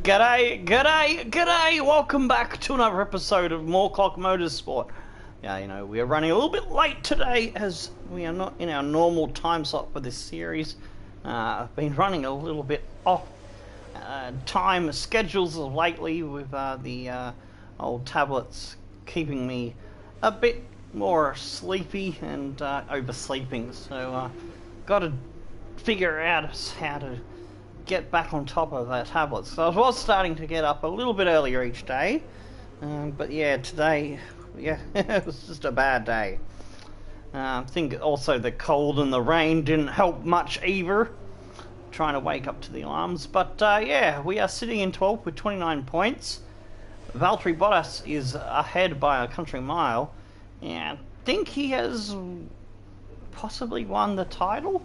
G'day! Welcome back to another episode of Morklock Motorsport. Yeah, you know, we are running a little bit late today as we are not in our normal time slot for this series. I've been running a little bit off time schedules lately with the old tablets keeping me a bit more sleepy and oversleeping. So, got to figure out how to get back on top of that tablet. So I was starting to get up a little bit earlier each day, but yeah, today, yeah, it was just a bad day. I think also the cold and the rain didn't help much either, trying to wake up to the alarms. But yeah, we are sitting in 12th with 29 points. Valtteri Bottas is ahead by a country mile, and I think he has possibly won the title.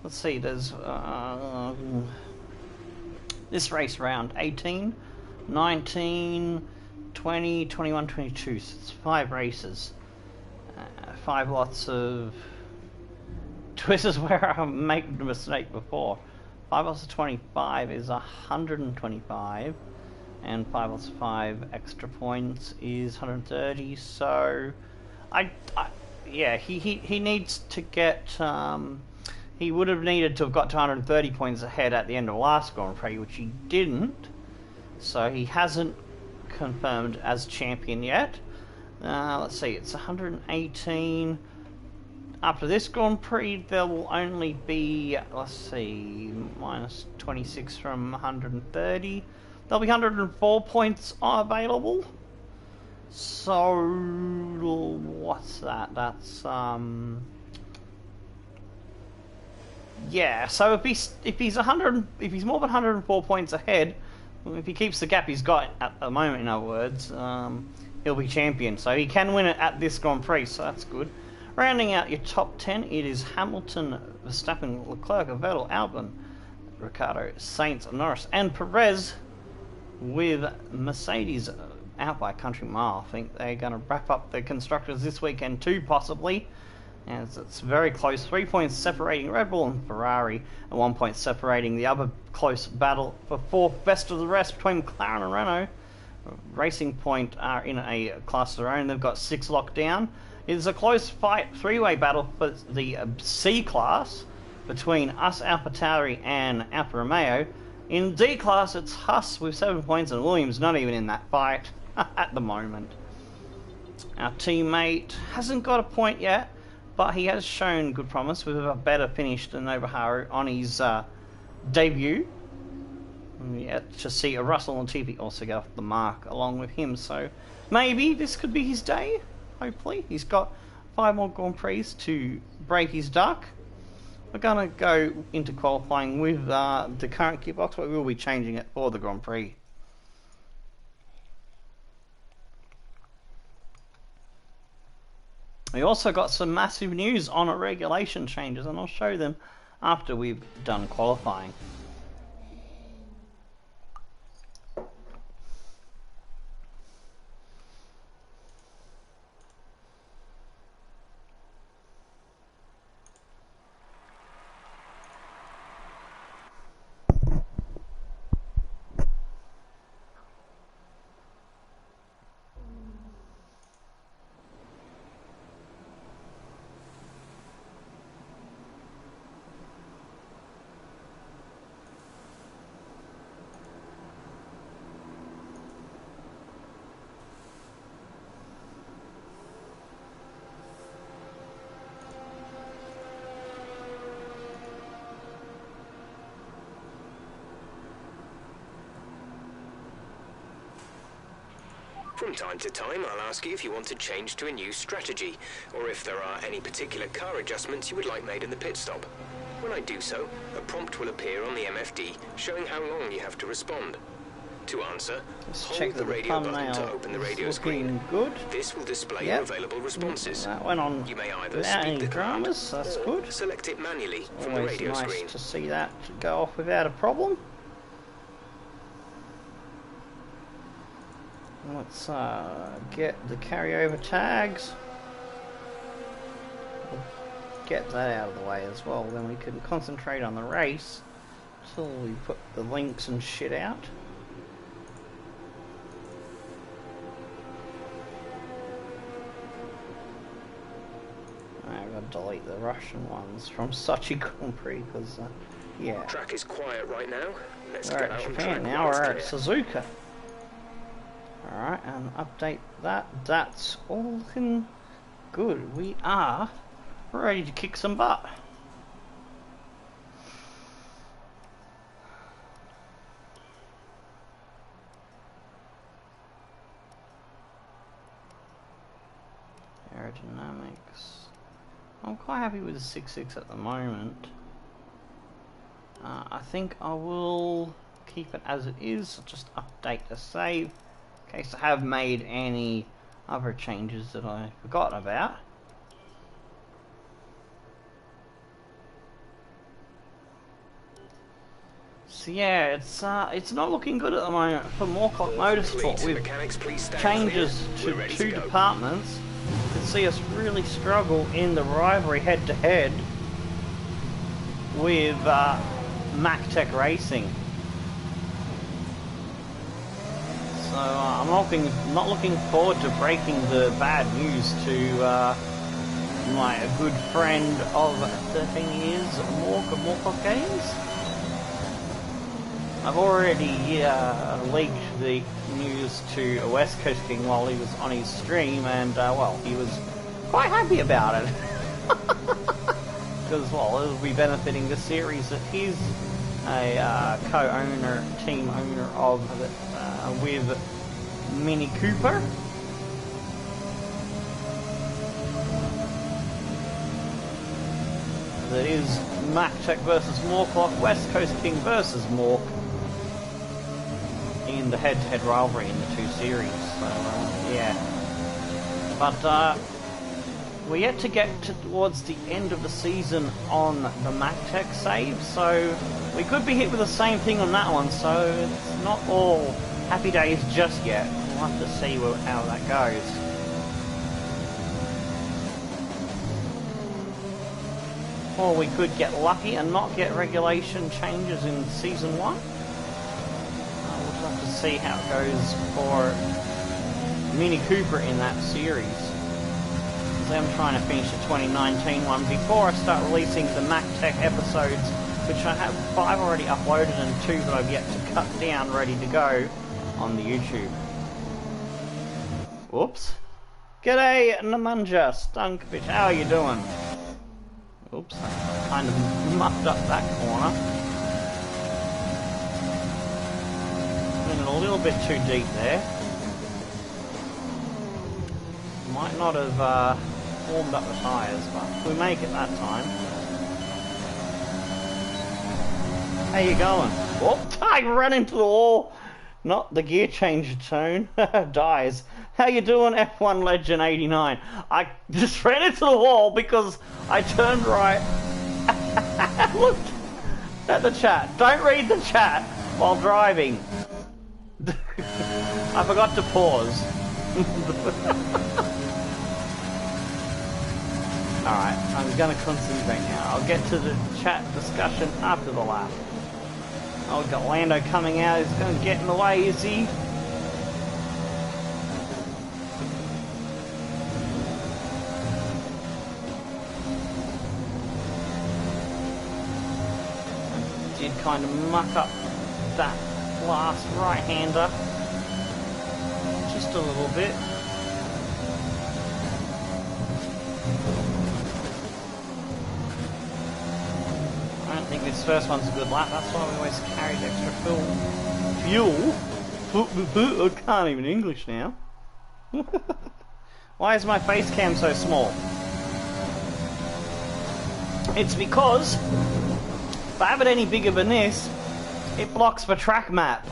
Let's see, there's this race round 18, 19, 20, 21, 22, so it's 5 races, 5 lots of, this is where I made the mistake before, 5 lots of 25 is 125, and 5 lots of 5 extra points is 130, so, yeah, he needs to get, he would have needed to have got to 130 points ahead at the end of the last Grand Prix, which he didn't. So he hasn't confirmed as champion yet. Let's see, it's 118. After this Grand Prix, there will only be, let's see, minus 26 from 130. There'll be 104 points available. So, what's that? That's, yeah, so if he's more than 104 points ahead, if he keeps the gap he's got at the moment, in other words, he'll be champion. So he can win it at this Grand Prix, so that's good. Rounding out your top 10, it is Hamilton, Verstappen, Leclerc, Vettel, Albon, Ricciardo, Sainz, Norris, and Perez, with Mercedes out by a country mile. I think they're going to wrap up the constructors this weekend too, possibly. As it's very close, 3 points separating Red Bull and Ferrari, and 1 point separating the other close battle for fourth best of the rest between McLaren and Renault. Racing Point are in a class of their own, they've got 6 locked down. It's a close fight, 3-way battle for the C class between us, AlphaTauri, and Alfa Romeo. In D class, it's Haas with 7 points, and Williams not even in that fight at the moment. Our teammate hasn't got a point yet, but he has shown good promise with a better finish than Nobuharu on his debut. Yet to see a Russell and Latifi also get off the mark along with him, so maybe this could be his day, hopefully. He's got 5 more Grand Prix to break his duck. We're going to go into qualifying with the current gearbox, but we will be changing it for the Grand Prix. We also got some massive news on regulation changes, and I'll show them after we've done qualifying. From time to time, I'll ask you if you want to change to a new strategy, or if there are any particular car adjustments you would like made in the pit stop. When I do so, a prompt will appear on the MFD showing how long you have to respond. To answer, hold the radio button to open the radio screen. Good. This will display your available responses. That went on you may either without speak any the command dramas, that's or good. select it manually from the Always radio nice screen. to see that go off without a problem. Let's get the carryover tags. We'll get that out of the way as well, then we can concentrate on the race until we put the links and shit out. delete the Russian ones from Sochi Grand Prix because, yeah. Track is quiet right now. Let's We're get at out on Japan track now, when it's we're at clear. Suzuka. Alright, and update that. That's all looking good. We are ready to kick some butt. Aerodynamics. I'm quite happy with the 6.6 at the moment. I think I will keep it as it is. I'll just update the save in case I have made any other changes that I forgot about. So yeah, it's not looking good at the moment for Morklock Motorsport with changes to two departments. You can see us really struggle in the rivalry head-to-head with MacTech Racing. So I'm not looking forward to breaking the bad news to my good friend of 13 years, Mork of Morklock Games. I've already leaked the news to a West Coast King while he was on his stream, and well, he was quite happy about it. Because, well, it'll be benefiting the series that he's a co-owner, team owner of with Mini Cooper. That is MacTech versus Morklock, West Coast King versus Mork in the head-to-head rivalry in the two series. So, yeah. But, we're yet to get towards the end of the season on the MacTech save, so we could be hit with the same thing on that one, so it's not all happy days just yet. We'll have to see how that goes. Or we could get lucky and not get regulation changes in Season 1. We'll just have to see how it goes for Mini Cooper in that series. I'm trying to finish the 2019 one before I start releasing the MacTech episodes, which I have 5 already uploaded and 2 that I've yet to cut down ready to go on the YouTube. Whoops. G'day, Namanja Stankovic, how are you doing? Oops, I kind of mucked up that corner. Went a little bit too deep there. Might not have warmed up the tyres, but we make it that time. How you going? Whoop! I ran into the wall! Not the gear changer tone. Dies. How you doing, F1 Legend 89? I just ran into the wall because I turned right. Look at the chat. Don't read the chat while driving. I forgot to pause. Alright, I'm going to concentrate now. I'll get to the chat discussion after the lap. Oh, we've got Lando coming out. He's going to get in the way, is he? Did kind of muck up that last right-hander. Just a little bit. I don't think this first one's a good lap, that's why we always carried extra fuel. I can't even English now. Why is my face cam so small? It's because if I have it any bigger than this, it blocks the track map.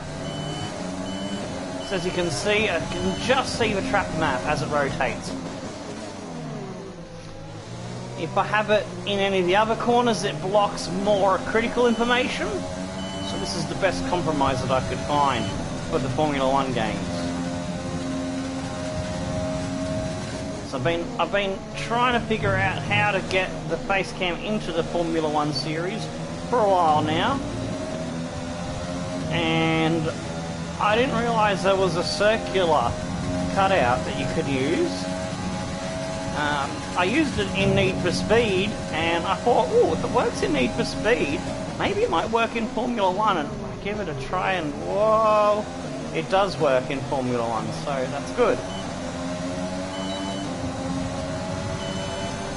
So as you can see, I can just see the track map as it rotates. If I have it in any of the other corners, it blocks more critical information. So this is the best compromise that I could find for the Formula 1 games. So I've been trying to figure out how to get the face cam into the Formula 1 series for a while now. And I didn't realise there was a circular cutout that you could use. I used it in Need for Speed, and I thought, oh, if it works in Need for Speed, maybe it might work in Formula 1, and I give it a try, and whoa, it does work in Formula 1, so that's good.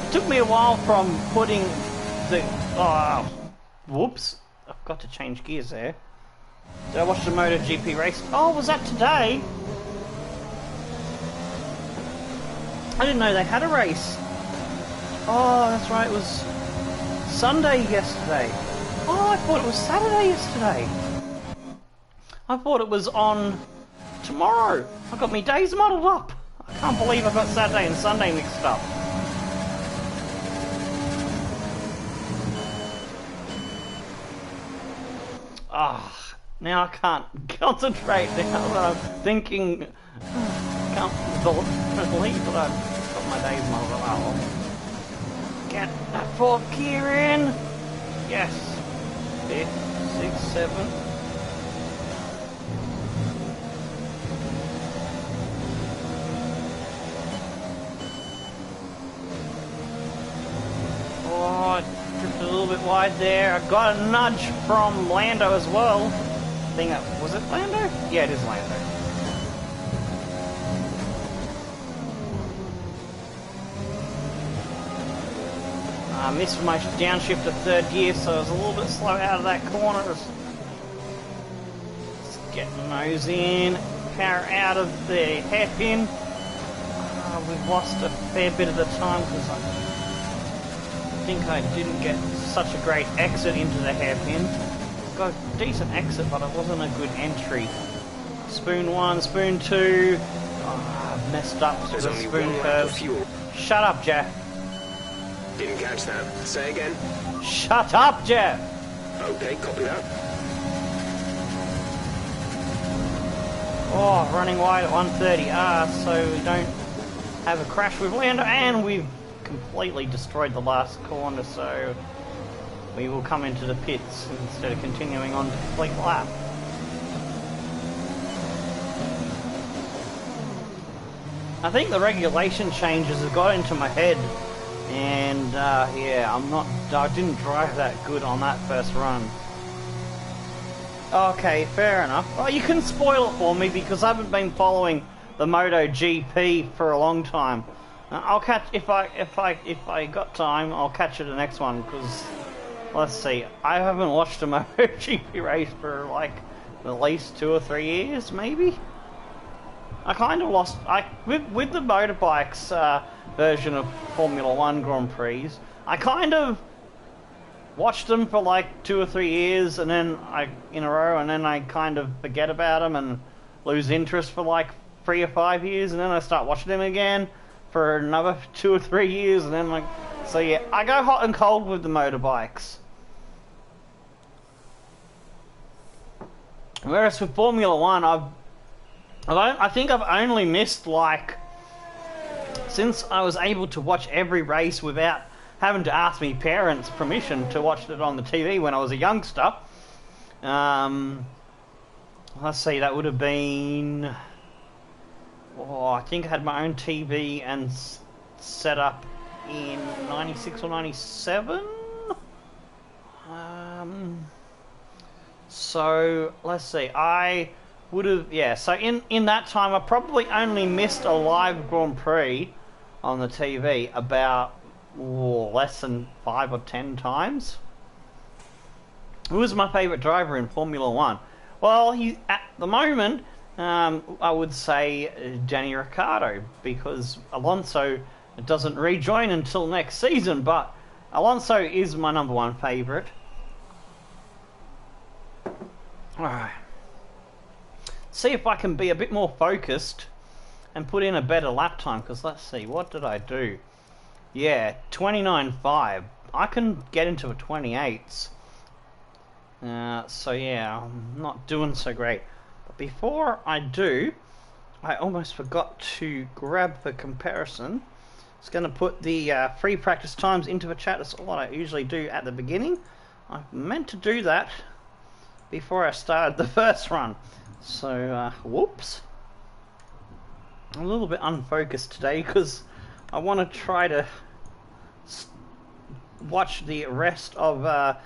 It took me a while from putting the... whoops, I've got to change gears there. Did I watch the MotoGP race? Oh, was that today? I didn't know they had a race. Oh, that's right, it was Sunday yesterday. Oh, I thought it was Saturday yesterday. I thought it was on tomorrow. I got me days muddled up. I can't believe I got Saturday and Sunday mixed up. Ah, now I can't concentrate now that I'm thinking. I can't believe that I've got my days muddled up. Get that fourth gear in. Yes. 5th, 6th, 7th. Oh, I drifted a little bit wide there. I got a nudge from Lando as well. I think that was it Lando? Yeah, it is Lando. I missed my downshift to 3rd gear, so I was a little bit slow out of that corner. Just getting the nose in, power out of the hairpin. We've lost a fair bit of the time because I think I didn't get such a great exit into the hairpin. Got a decent exit, but it wasn't a good entry. Spoon 1, spoon 2. I've messed up through the spoon curves. Shut up, Jeff. Didn't catch that. Say again. Shut up, Jeff! Okay, copy that. Oh, running wide at 130R, so we don't have a crash with Lando, and we've completely destroyed the last corner, so we will come into the pits instead of continuing on to complete the lap. I think the regulation changes have got into my head. And yeah, I didn't drive that good on that first run. Okay, fair enough. Oh, you can spoil it for me because I haven't been following the MotoGP for a long time. I'll catch if I got time. I'll catch it the next one because let's see. I haven't watched a MotoGP race for like at least 2 or 3 years, maybe. I kind of lost. With the motorbikes. Version of Formula 1 Grand Prix. I kind of watched them for like 2 or 3 years and then in a row, and then I kind of forget about them and lose interest for like 3 or 5 years, and then I start watching them again for another 2 or 3 years, and then so yeah, I go hot and cold with the motorbikes. Whereas with Formula 1, I think I've only missed like, since I was able to watch every race without having to ask my parents' permission to watch it on the TV when I was a youngster. Let's see, that would have been... Oh, I think I had my own TV and set up in 96 or 97? So, let's see, I would have... Yeah, so in that time I probably only missed a live Grand Prix on the TV about less than 5 or 10 times. Who was my favourite driver in Formula 1? Well, at the moment, I would say Danny Ricciardo, because Alonso doesn't rejoin until next season, but Alonso is my #1 favourite. Alright. See if I can be a bit more focused and put in a better lap time, because let's see, what did I do? Yeah, 29.5. I can get into a 28s. So yeah, I'm not doing so great. But before I do, I almost forgot to grab the comparison. I was going to put the free practice times into the chat. That's what I usually do at the beginning. I meant to do that before I started the first run. So, whoops. I'm a little bit unfocused today because I want to try to watch the rest of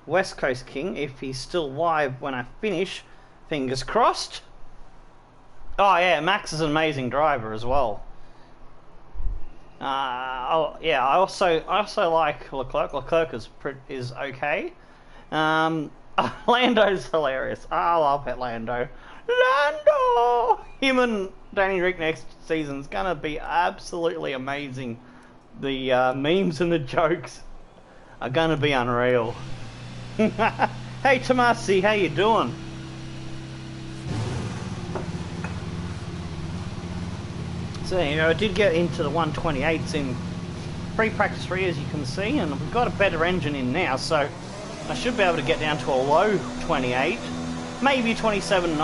West Coast King if he's still live when I finish. Fingers crossed. Oh yeah, Max is an amazing driver as well. Oh yeah, I also like Leclerc. Leclerc is okay. Lando's hilarious. I love it, Lando. Lando! Him and Danny Rick next season's gonna be absolutely amazing. The memes and the jokes are gonna be unreal. Hey Tomasi, how you doing? So, you know, I did get into the 128s in pre-practice 3, as you can see, and we've got a better engine in now, so I should be able to get down to a low 28, maybe 27.9.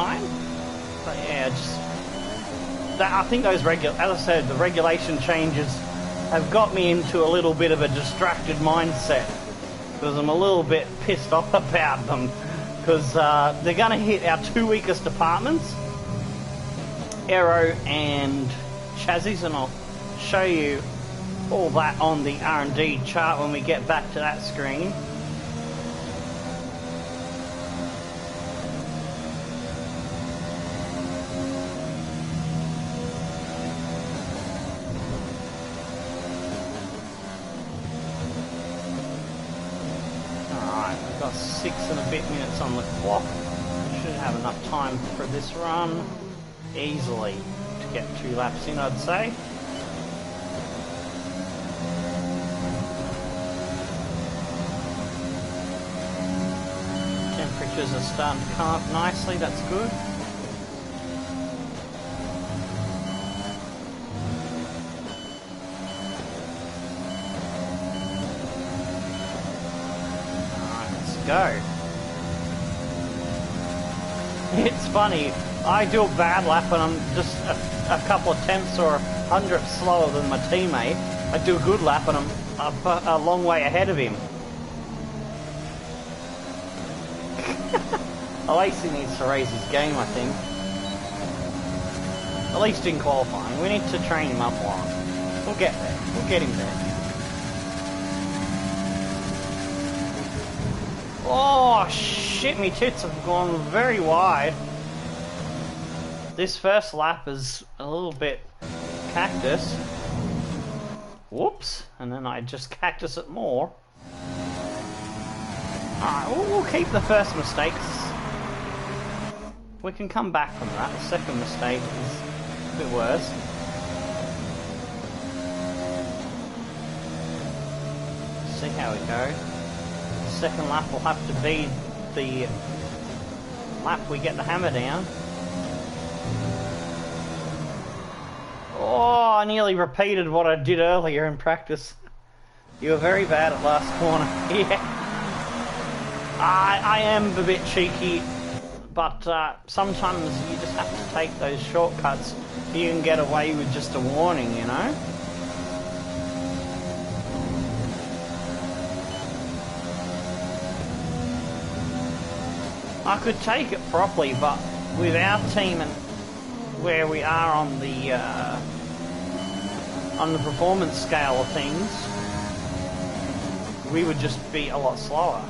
But yeah, I think those as I said, the regulation changes have got me into a little bit of a distracted mindset, because I'm a little bit pissed off about them, because they're going to hit our two weakest departments, aero and chassis, and I'll show you all that on the R&D chart when we get back to that screen. Alright, we've got 6 and a bit minutes on the clock. Should have enough time for this run easily. Get 2 laps in, I'd say. Temperatures are starting to come up nicely, that's good. Alright, let's go. It's funny, I do a bad lap and I'm just a couple of tenths or hundredths slower than my teammate. I do a good lap and I'm a long way ahead of him. Lacey needs to raise his game, I think. At least in qualifying. We need to train him up more. We'll get there. We'll get him there. Oh, shit, me tits have gone very wide. This first lap is a little bit cactus. Whoops. And then I just cactus it more. Alright, we'll keep the first mistakes. We can come back from that. The second mistake is a bit worse. See how we go. The second lap will have to be the lap we get the hammer down. Oh, I nearly repeated what I did earlier in practice. You were very bad at last corner. Yeah. I am a bit cheeky, but sometimes you just have to take those shortcuts. You can get away with just a warning, you know? I could take it properly, but with our team and where we are on the performance scale of things, we would just be a lot slower.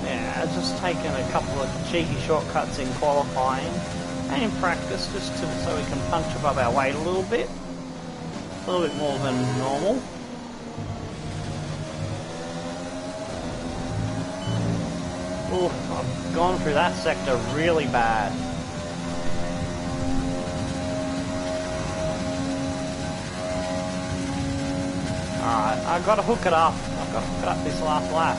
Yeah, just taking a couple of cheeky shortcuts in qualifying and in practice, just so we can punch above our weight a little bit more than normal. Oof, I've gone through that sector really bad. Alright, I've got to hook it up. I've got to hook it up this last lap.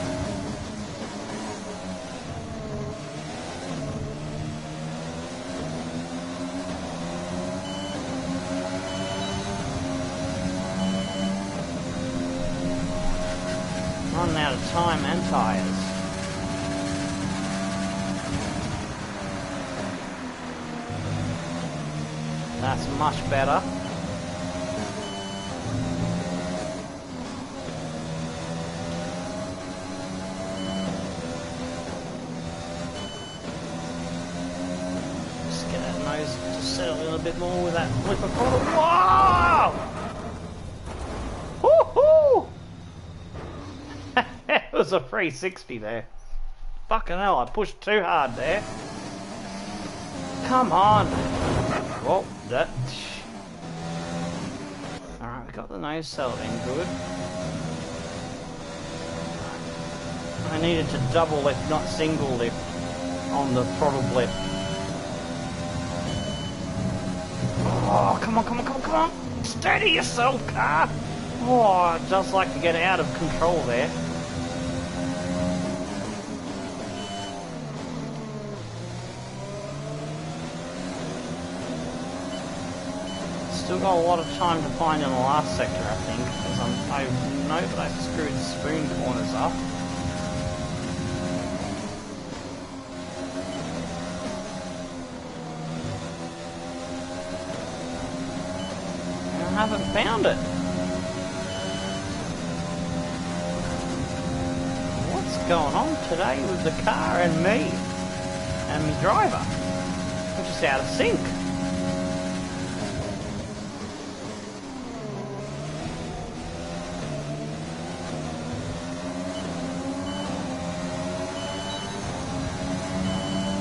Running out of time and tyres. That's much better. that nose to settle in a bit more with that flipper throttle. Wow! Woohoo! It was a 360 there. Fucking hell, I pushed too hard there. Come on! Well, that... Alright, we got the nose settled in good. I needed to double lift, not single lift, on the throttle blip. Oh, come on, come on, come on, come on! Steady yourself, car! Oh, it does like to get out of control there. Still got a lot of time to find in the last sector, I think, because I know that I screwed spoon corners up. I haven't found it. What's going on today with the car and me and my driver? We're just out of sync.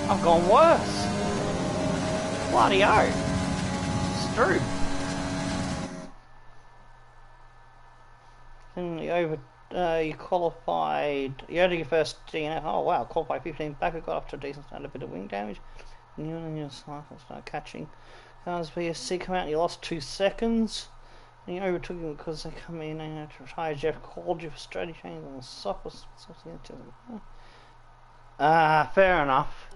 I've gone worse. Bloody oh. Stroop. You qualified. You only your first DNF. Oh wow, qualified 15 back. I got up to a decent start, a bit of wing damage. And you and your cycle start catching. Cars BSC come out and you lost 2 seconds. And you overtook him because they come in and retired. Jeff called you for strategy change on the software. Fair enough.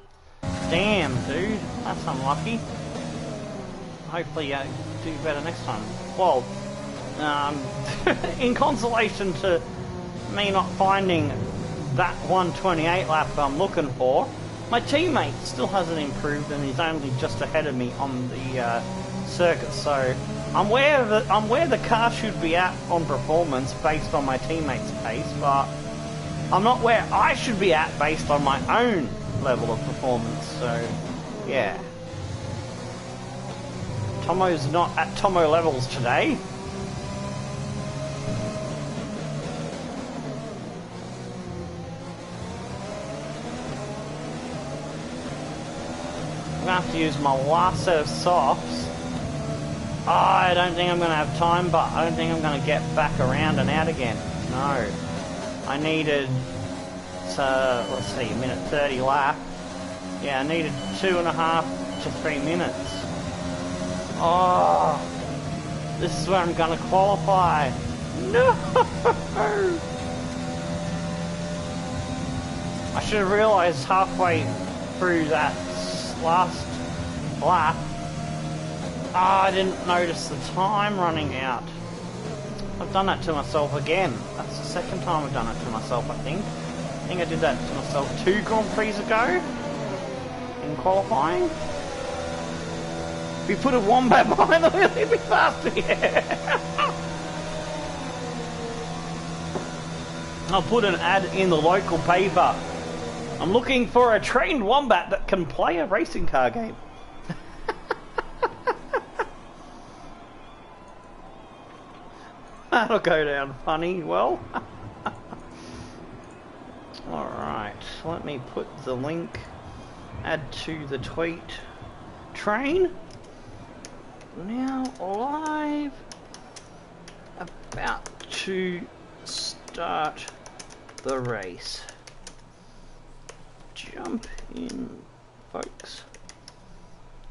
Damn, dude, that's unlucky. Hopefully you do better next time. Well, in consolation to me not finding that 128 lap I'm looking for, my teammate still hasn't improved and he's only just ahead of me on the circuit. So I'm where the car should be at on performance based on my teammate's pace, but I'm not where I should be at based on my own level of performance. So yeah, Tomo's not at Tomo levels today. I'm gonna have to use my last set of softs. Oh, I don't think I'm gonna have time, but I don't think I'm gonna get back around and out again. No, I needed let's see, a minute 30 lap. Yeah, I needed 2.5 to 3 minutes. Oh, this is where I'm gonna qualify. No! I should have realised halfway through that last lap. I didn't notice the time running out. I've done that to myself again. That's the second time I've done it to myself, I think. I think I did that to myself 2 Grand Prix ago in qualifying. If you put a wombat behind the wheel, it'd be faster, yeah. I'll put an ad in the local paper. I'm looking for a trained wombat that can play a racing car game. That'll go down funny, well. Alright, let me put the link, add to the tweet train. Now live, about to start the race. Jump in, folks.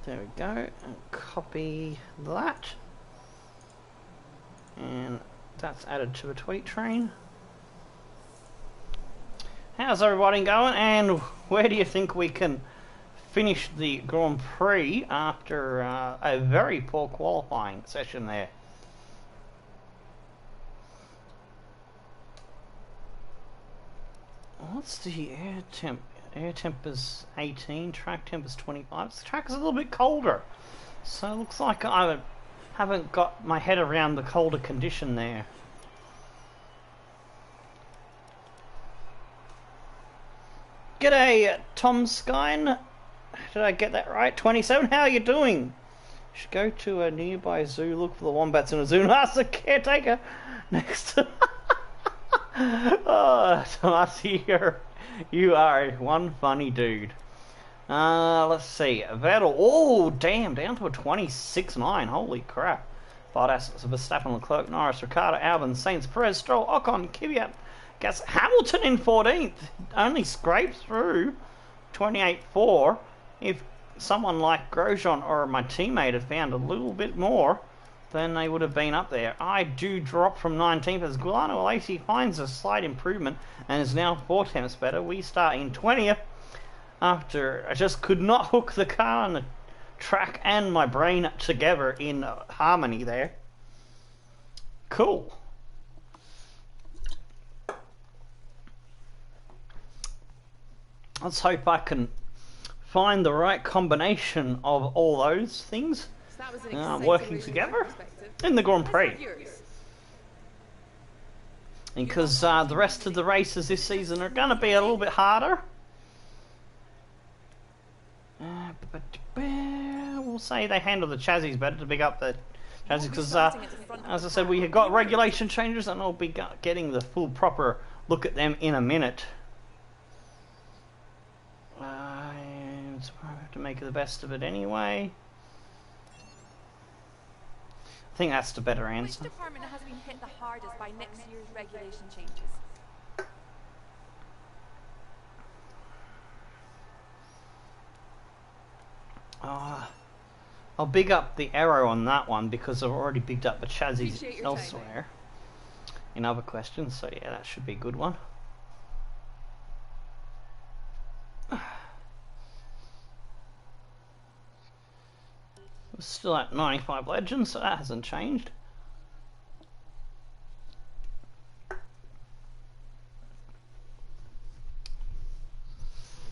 There we go, and copy that. And that's added to a tweet train. How's everybody going, and where do you think we can finish the Grand Prix after a very poor qualifying session there? What's the air temp? Air temp is 18, track temp is 25. The track is a little bit colder, so it looks like I haven't got my head around the colder condition there. G'day, Tom Skine. Did I get that right? 27. How are you doing? Should go to a nearby zoo, look for the wombats in a zoo, and ask the caretaker next to... Oh, Tomasi, you are one funny dude. Let's see. Vettel. Oh, damn. Down to a 26.9. Holy crap. Bottas, Verstappen, Leclerc, Norris, Ricciardo, Albon, Sainz, Perez, Stroll, Ocon, Kvyat, Gas, Hamilton in 14th. Only scraped through 28.4. If someone like Grosjean or my teammate had found a little bit more, then they would have been up there. I do drop from 19th as Guillermo Alesi finds a slight improvement and is now 4 tenths better. We start in 20th after I just could not hook the car and the track and my brain together in harmony there. Cool. Let's hope I can find the right combination of all those things working together in the Grand Prix. Because the rest of the races this season are going to be a little bit harder. We'll say they handle the chassis better to pick up the chassis because, as I said, we have got regulation changes and I'll be getting the full proper look at them in a minute. I have to make the best of it anyway. I think that's the better answer. Which department has been hit the hardest by next year's regulation changes? I'll big up the arrow on that one because I've already bigged up the chassis elsewhere in other questions, so yeah, that should be a good one. We're still at 95 legends, so that hasn't changed.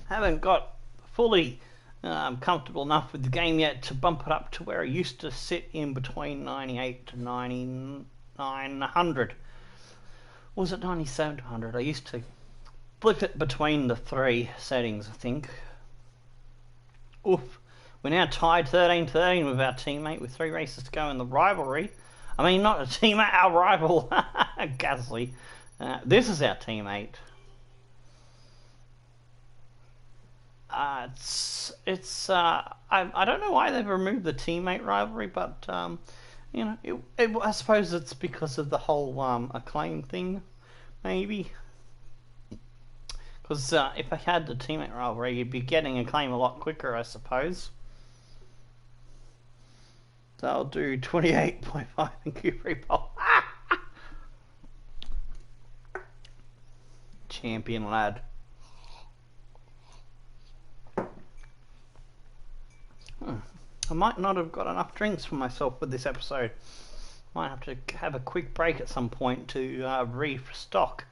Haven't got fully comfortable enough with the game yet to bump it up to where I used to sit in between 98 to 9900. Was it 97 to 100? I used to flip it between the three settings, I think. Oof. We're now tied 13-13 with our teammate with 3 races to go in the rivalry. I mean, not a teammate, our rival, Gasly. This is our teammate. I don't know why they've removed the teammate rivalry, but you know, I suppose it's because of the whole acclaim thing, maybe. Because if I had the teammate rivalry, you'd be getting acclaim a lot quicker, I suppose. So I'll do 28.5 in Q3 poll. Champion lad. I might not have got enough drinks for myself with this episode. Might have to have a quick break at some point to restock.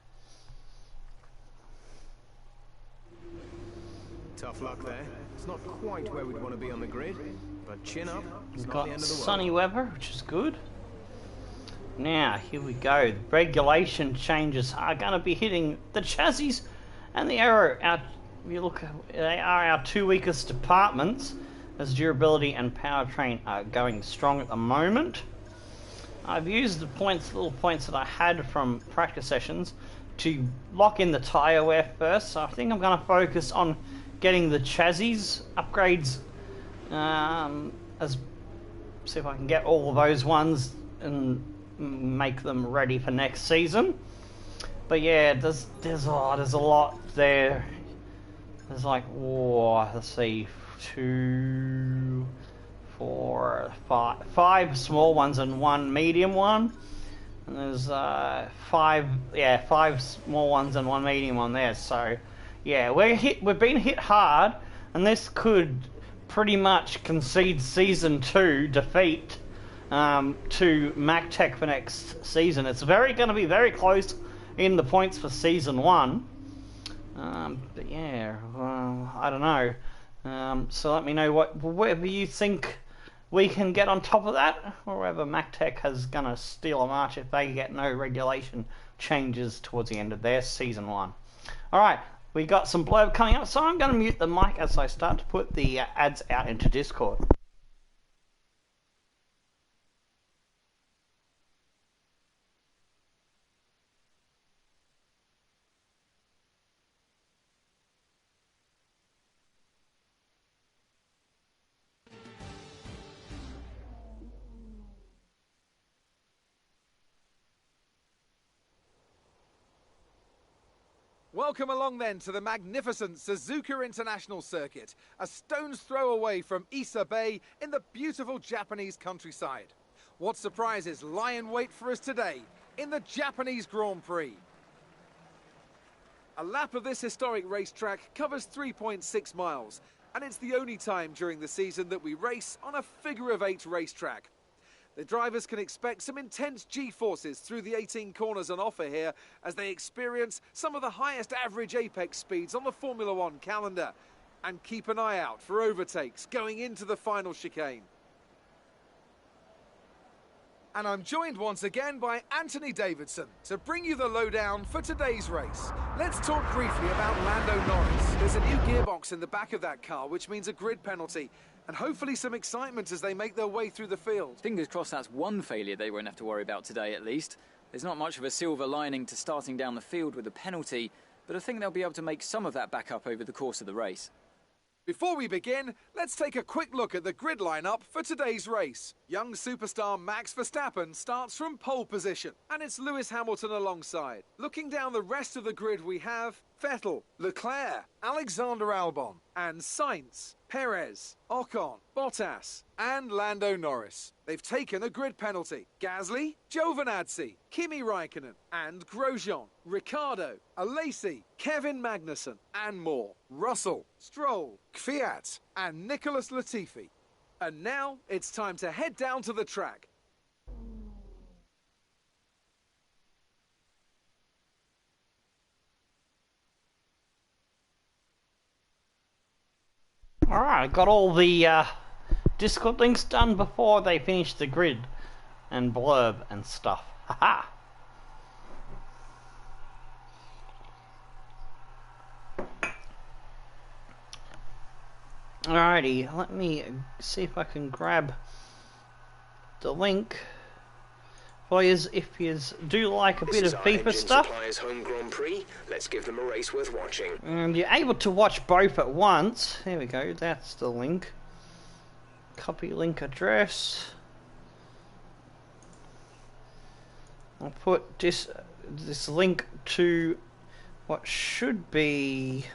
Tough luck there. It's not quite where we'd want to be on the grid, but chin up. We've got sunny weather, which is good. Now, here we go. The regulation changes are going to be hitting the chassis and the aero. If you look, they are our 2 weakest departments, as durability and powertrain are going strong at the moment. I've used the little points that I had from practice sessions to lock in the tyre wear first, so I think I'm going to focus on getting the chassis upgrades, see if I can get all of those ones and make them ready for next season. But yeah, there's a lot there. There's like, let's see, 2, 4, 5 small ones and 1 medium one. And there's 5 small ones and 1 medium one there. So yeah, we've been hit hard, and this could pretty much concede season 2 defeat to MacTech for next season. It's going to be very close in the points for season 1. But yeah, I don't know. So let me know whether you think we can get on top of that, or whether MacTech is going to steal a march if they get no regulation changes towards the end of their season 1. Alright, We got some blurb coming up, so I'm going to mute the mic as I start to put the ads out into Discord. Welcome along then to the magnificent Suzuka International Circuit, a stone's throw away from Issa Bay in the beautiful Japanese countryside. What surprises lie in wait for us today in the Japanese Grand Prix? A lap of this historic racetrack covers 3.6 miles, and it's the only time during the season that we race on a figure-of-8 racetrack. The drivers can expect some intense G-forces through the 18 corners on offer here as they experience some of the highest average apex speeds on the Formula One calendar. And keep an eye out for overtakes going into the final chicane. And I'm joined once again by Anthony Davidson to bring you the lowdown for today's race. Let's talk briefly about Lando Norris. There's a new gearbox in the back of that car, which means a grid penalty, and hopefully some excitement as they make their way through the field. Fingers crossed that's one failure they won't have to worry about today at least. There's not much of a silver lining to starting down the field with a penalty, but I think they'll be able to make some of that back up over the course of the race. Before we begin, let's take a quick look at the grid lineup for today's race. Young superstar Max Verstappen starts from pole position, and it's Lewis Hamilton alongside. Looking down the rest of the grid, we have Vettel, Leclerc, Alexander Albon, and Sainz, Perez, Ocon, Bottas, and Lando Norris. They've taken a grid penalty. Gasly, Giovinazzi, Kimi Raikkonen, and Grosjean, Ricciardo, Alesi, Kevin Magnussen, and more. Russell, Stroll, Kvyat, and Nicholas Latifi. And now it's time to head down to the track. Alright, got all the Discord links done before they finish the grid and blurb and stuff. Haha! Alrighty, let me see if I can grab the link for you if you do like a bit of FIFA stuff. Home Grand Prix. Let's give them a race worth watching. And you're able to watch both at once. There we go, that's the link. Copy link address. I'll put this link to what should be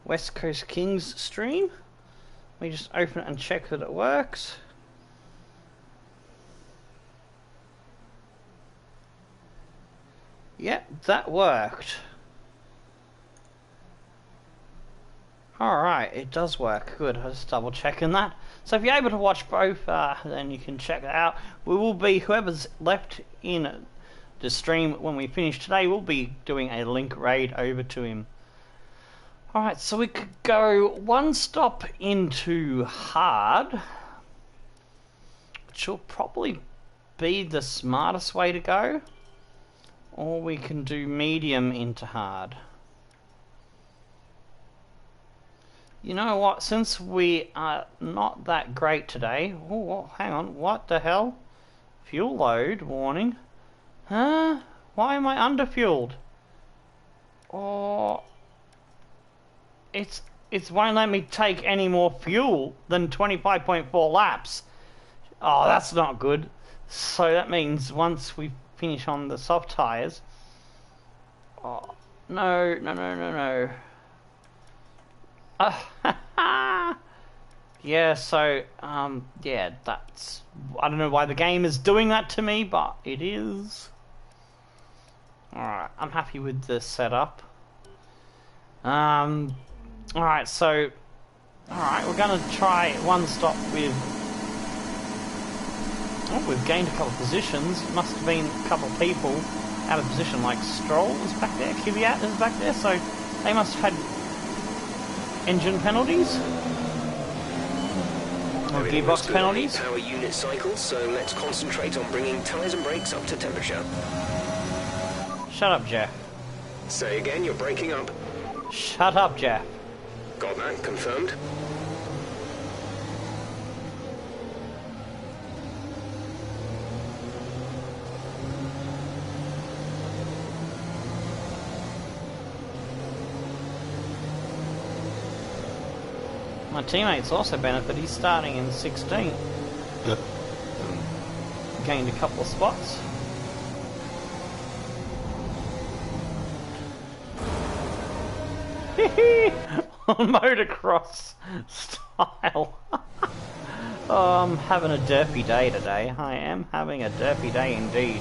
West Coast Kings stream. Let me just open it and check that it works. Yep, that worked. Alright, it does work. Good, I was just double checking that. So if you're able to watch both, then you can check it out. We will be, whoever's left in the stream when we finish today, we'll be doing a link raid over to him. Alright, so we could go one stop into hard, which will probably be the smartest way to go. Or we can do medium into hard. You know what, since we are not that great today... Oh, hang on, what the hell? Fuel load, warning. Huh? Why am I underfueled? Oh... It won't let me take any more fuel than 25.4 laps. Oh, that's not good. So that means once we finish on the soft tyres... Oh, no. Yeah, so, yeah, that's... I don't know why the game is doing that to me, but it is. Alright, I'm happy with the setup. Alright, so... Alright, we're gonna try one stop with... Oh, we've gained a couple of positions. Must have been a couple of people out of position, like Stroll is back there, Kvyat is back there, so they must have had engine penalties. Or gearbox penalties. Power unit cycles, so let's concentrate on bringing tyres and brakes up to temperature. Shut up, Jeff. Say again, you're breaking up. Shut up, Jeff. Got that confirmed? My teammates also benefit. He's starting in 16th. Gained a couple of spots. On motocross style. Oh, I'm having a derpy day today. I am having a derpy day indeed.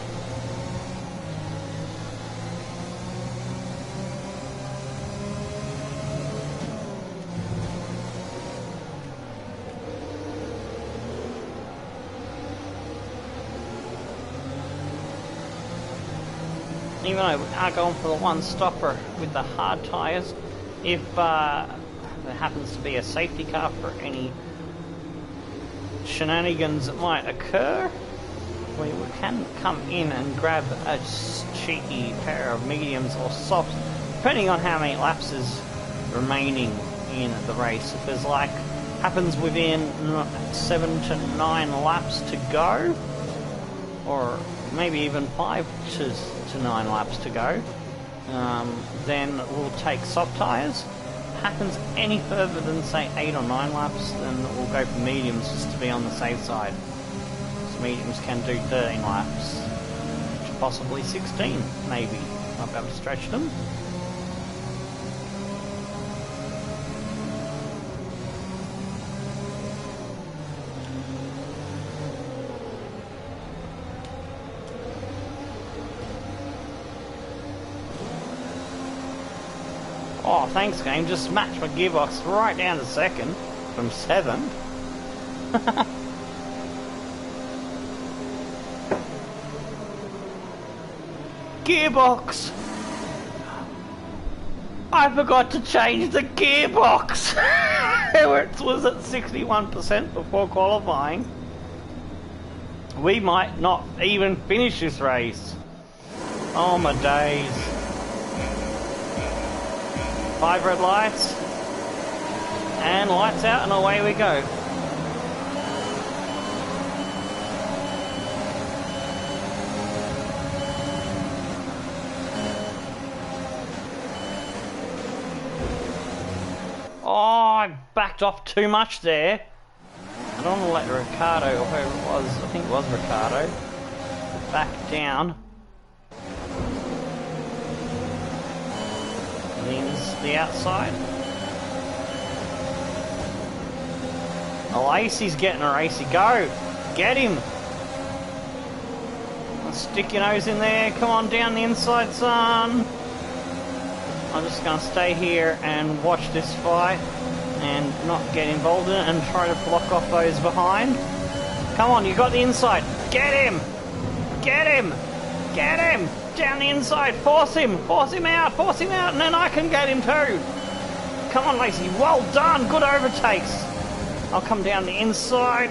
Even though we are going for the one stopper with the hard tyres, if there happens to be a safety car for any shenanigans that might occur, we can come in and grab a cheeky pair of mediums or softs, depending on how many laps is remaining in the race. If there's like, happens within 7 to 9 laps to go, or maybe even 5 to 9 laps to go, then we'll take soft tyres. Happens any further than say 8 or 9 laps, then we'll go for mediums just to be on the safe side. So mediums can do 13 laps, possibly 16 maybe. Might be able to stretch them. Oh, thanks game, just smashed my gearbox right down to second from 7th. Gearbox! I forgot to change the gearbox! It was at 61% before qualifying. We might not even finish this race. Oh my days. 5 red lights, and lights out, and away we go. Oh, I backed off too much there. I don't want to let Ricardo, or whoever it was, I think it was Ricardo, back down. The outside. Lacey's getting a racy go. Get him. Stick your nose in there. Come on down the inside, son. I'm just going to stay here and watch this fight and not get involved in it and try to block off those behind. Come on, you got the inside. Get him. Get him. Get him. Down the inside, force him out, and then I can get him too. Come on, Lacey, well done, good overtakes. I'll come down the inside,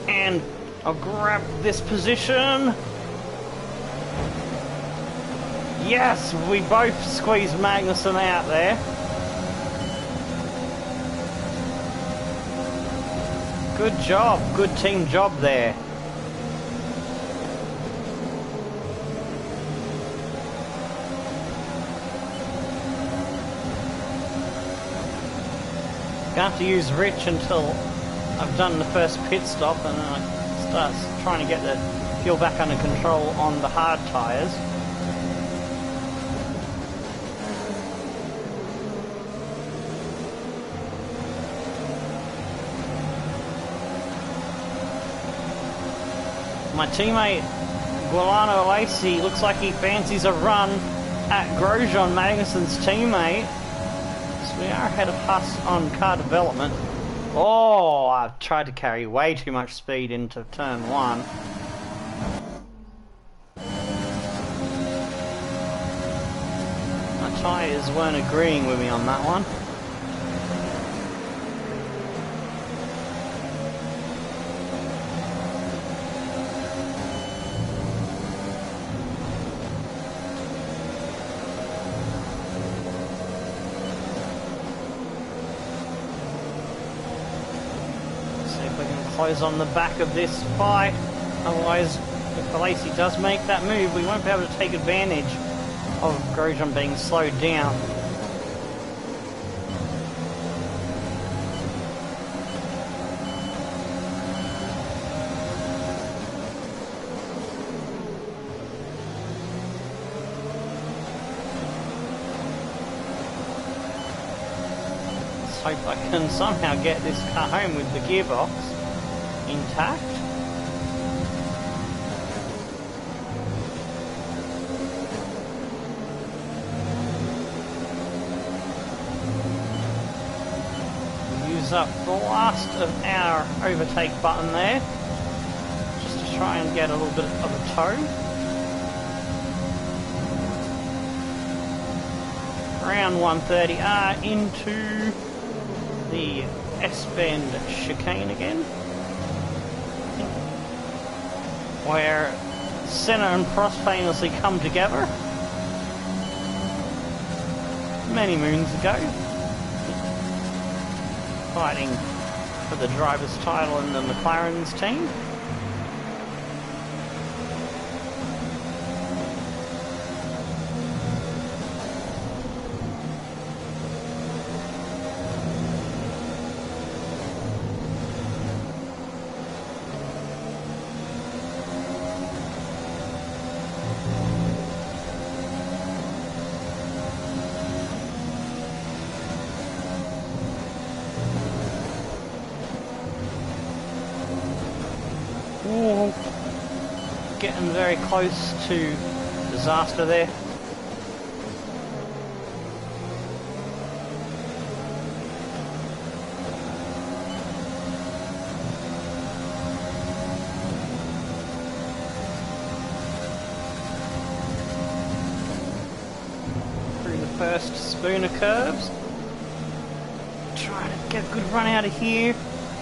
and I'll grab this position. Yes, we both squeezed Magnussen out there. Good job, good team job there. Gonna have to use Rich until I've done the first pit stop, and then I start trying to get the fuel back under control on the hard tyres. My teammate Guillermo Lacey looks like he fancies a run at Grosjean, Magnussen's teammate. We are ahead of Haas on car development. Oh, I've tried to carry way too much speed into turn 1. My tyres weren't agreeing with me on that one. we can close on the back of this fight. Otherwise, if Lacey does make that move, we won't be able to take advantage of Grosjean being slowed down. Hope I can somehow get this car home with the gearbox intact. Use up the last of our overtake button there, just to try and get a little bit of a tow. Round 130 into the S-bend chicane again, where Senna and Prost famously come together many moons ago, fighting for the driver's title in the McLaren's team. Ooh, getting very close to disaster there. Through the first spooner curves. Trying to get a good run out of here.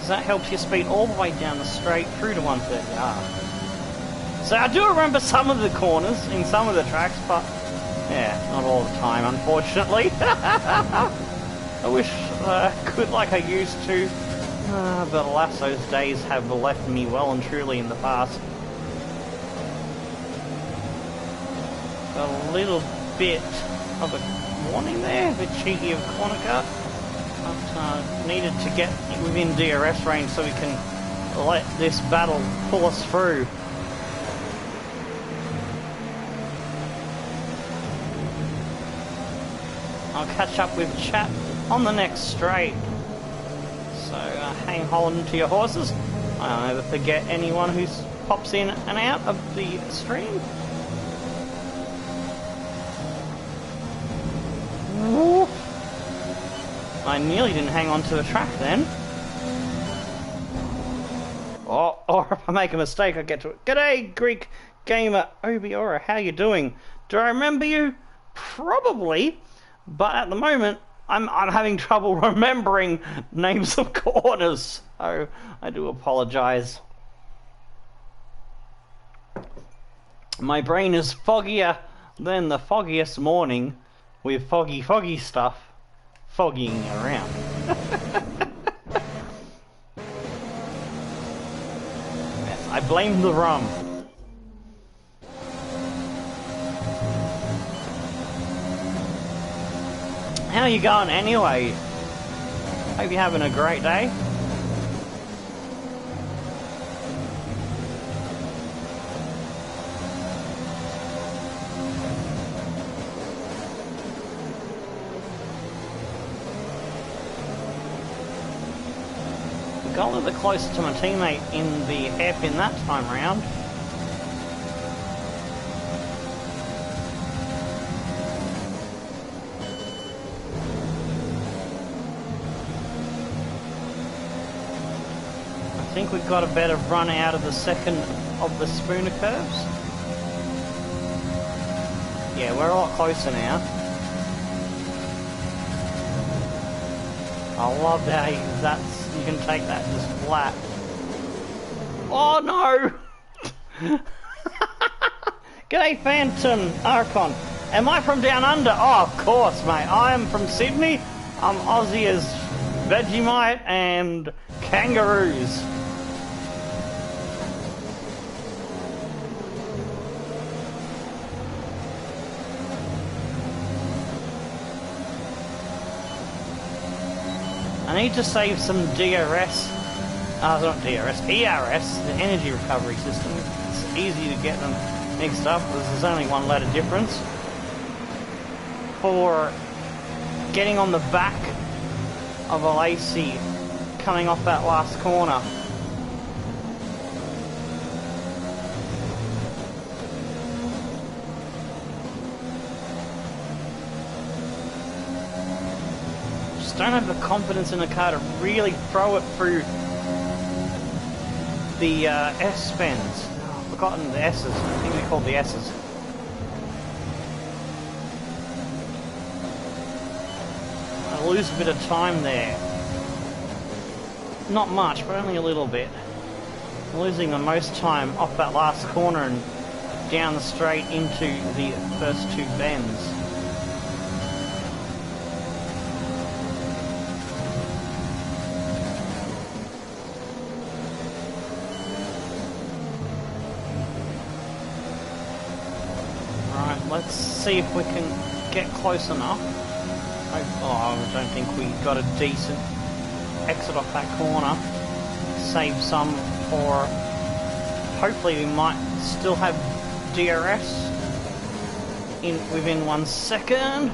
That helps you speed all the way down the straight through to 130R. So I do remember some of the corners in some of the tracks, but yeah, not all the time, unfortunately. I wish I could like I used to, but alas, those days have left me well and truly in the past. A little bit of a warning there, a bit cheeky of a corner cut. But needed to get within DRS range so we can let this battle pull us through. I'll catch up with chat on the next straight. So hang on to your horses. I don't ever forget anyone who pops in and out of the stream. Woo. I nearly didn't hang on to the track then. Or if I make a mistake, I get to it. G'day, Greek gamer Obiora, how you doing? Do I remember you? Probably, but at the moment, I'm having trouble remembering names of corners. So I do apologise. My brain is foggier than the foggiest morning with foggy stuff. Foggying around. Yes, I blame the rum. How you going anyway? Hope you're having a great day. Got a little bit closer to my teammate in the hairpin that time round. I think we've got a better run out of the second of the spooner curves. Yeah, we're a lot closer now. I love how you can take that just flat. Oh no! G'day Phantom Archon. Am I from down under? Oh, of course, mate. I am from Sydney. I'm Aussie as Vegemite and kangaroos. I need to save some DRS, not DRS, ERS, the energy recovery system. It's easy to get them mixed up because there's only one letter difference. For getting on the back of a Lacey coming off that last corner. Don't have the confidence in the car to really throw it through the S bends. Oh, I've forgotten the S's. I think they're called the S's. I lose a bit of time there. Not much, but only a little bit. I'm losing the most time off that last corner and down the straight into the first two bends. Let's see if we can get close enough. Oh, I don't think we got a decent exit off that corner. Save some for... Hopefully we might still have DRS within 1 second.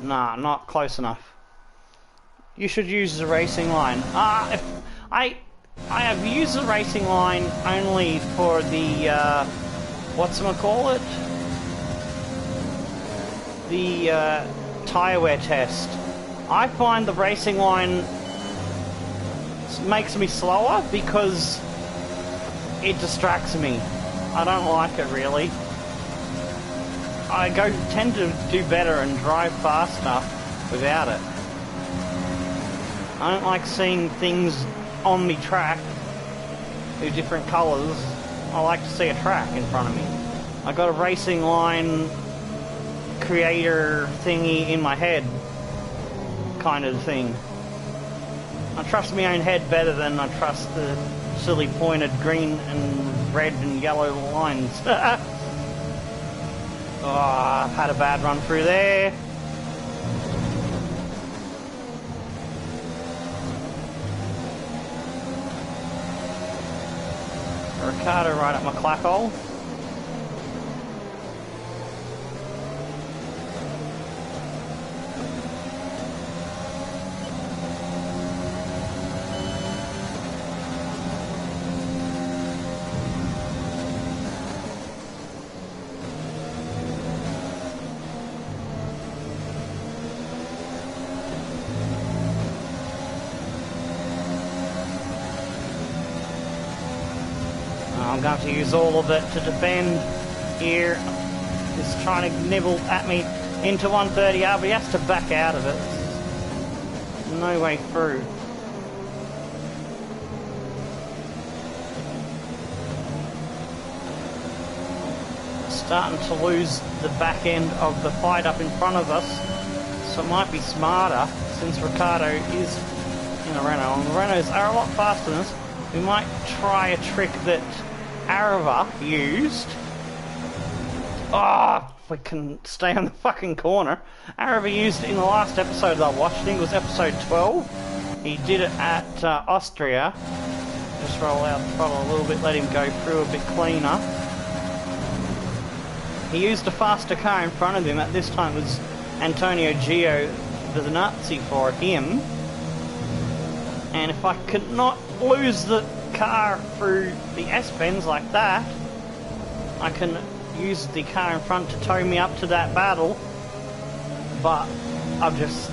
Nah, not close enough. You should use the racing line. If I have used the racing line only for the, whatchamacallit? The, tyre wear test. I find the racing line makes me slower because it distracts me. I don't like it really. I tend to do better and drive faster without it. I don't like seeing things on the track with different colours. I like to see a track in front of me. I got a racing line creator thingy in my head kind of thing. I trust my own head better than I trust the silly pointed green and red and yellow lines. Oh, I've had a bad run through there. Ricardo right up my clack hole. I'm going to use all of it to defend here. He's trying to nibble at me into 130R, but he has to back out of it. No way through. Starting to lose the back end of the fight up in front of us, so it might be smarter, since Ricardo is in a Renault, and the Renaults are a lot faster than us. We might try a trick that Arava used. Oh, if we can stay on the fucking corner. Arava used it in the last episode that I watched. I think it was episode 12. He did it at Austria. Just roll out the throttle a little bit, let him go through a bit cleaner. He used a faster car in front of him. At this time it was Antonio Gio Nazi for him. And if I could not lose the car through the S-bends like that, I can use the car in front to tow me up to that battle, but I've just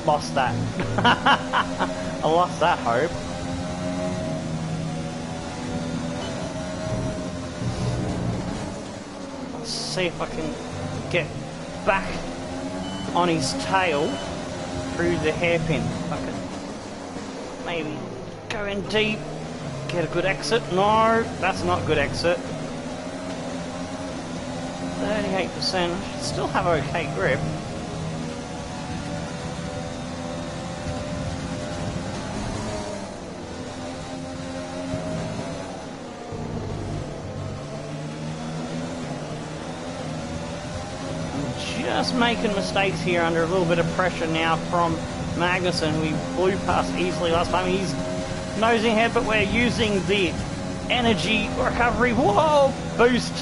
lost that. I lost that hope. Let's see if I can get back on his tail through the hairpin. If I can maybe go in deep. Get a good exit. No, that's not a good exit. 38%. I should still have okay grip. I'm just making mistakes here under a little bit of pressure now from Magnussen, who he blew past easily last time. He's nosing ahead, but we're using the energy recovery, whoa, boost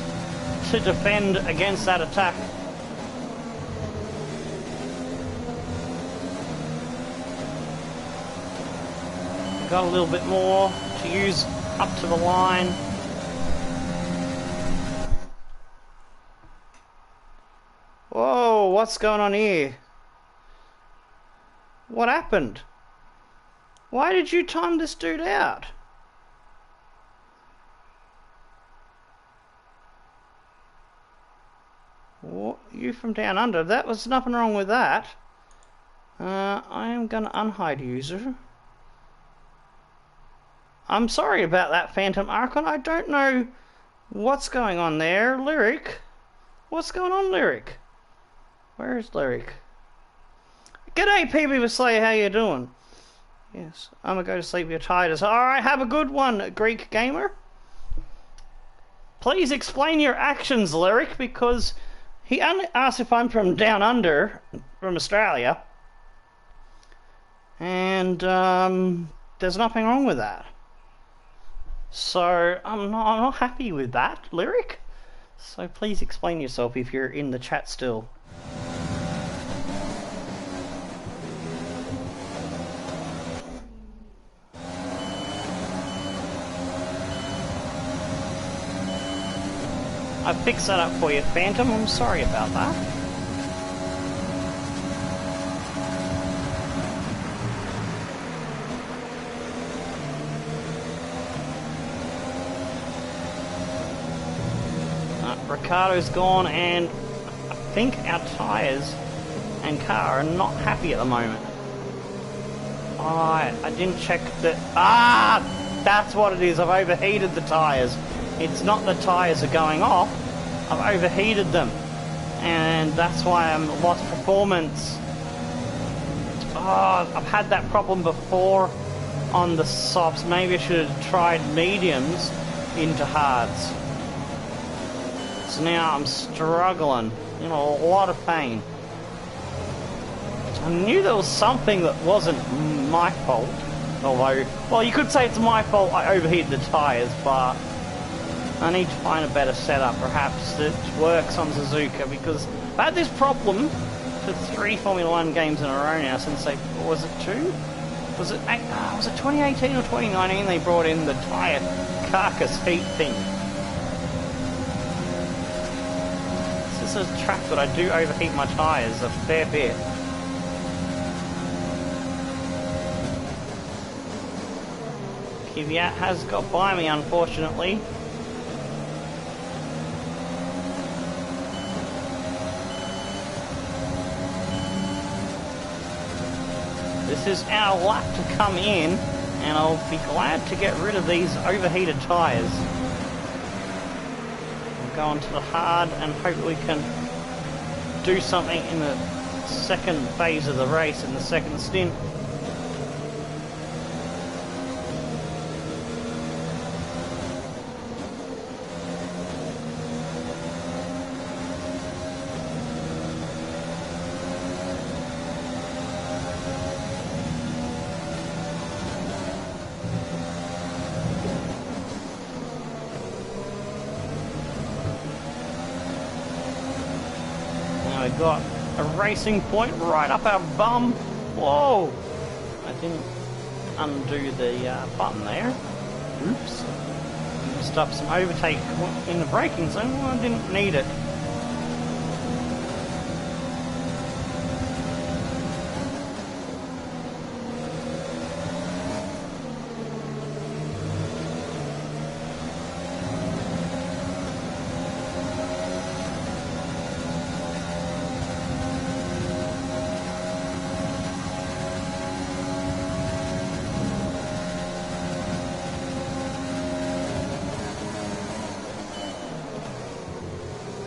to defend against that attack. Got a little bit more to use up to the line. Whoa, what's going on here? What happened? Why did you time this dude out? What, you from down under? That was nothing wrong with that. I am gonna unhide user. I'm sorry about that, Phantom Archon. I don't know what's going on there. Lyric? What's going on, Lyric? Where is Lyric? G'day, PB Slayer, how you doing? Yes, I'm gonna go to sleep, you're tired. Alright, have a good one, Greek Gamer. Please explain your actions, Lyric, because he asked if I'm from down under, from Australia. And, there's nothing wrong with that. So, I'm not happy with that, Lyric. So please explain yourself if you're in the chat still. I fixed that up for you, Phantom. I'm sorry about that. Ricardo's gone, and I think our tyres and car are not happy at the moment. I didn't check that. That's what it is. I've overheated the tyres. It's not the tyres are going off. I've overheated them, and that's why I'm lost performance. I've had that problem before on the softs. Maybe I should have tried mediums into hards. So now I'm struggling, in a lot of pain. I knew there was something that wasn't my fault, although, well, you could say it's my fault I overheated the tyres, but I need to find a better setup, perhaps, that works on Suzuka, because I've had this problem for 3 Formula 1 games in a row now since they, was it 2? Was it 2018 or 2019 they brought in the tyre carcass heat thing? This is a track that I do overheat my tyres a fair bit. Kvyat has got by me, unfortunately. This is our lap to come in, and I'll be glad to get rid of these overheated tyres. We'll go on to the hard and hope we can do something in the second phase of the race, in the second stint. Got a racing point right up our bum. Whoa! I didn't undo the button there. Oops. Messed up some overtake in the braking zone. Well, I didn't need it.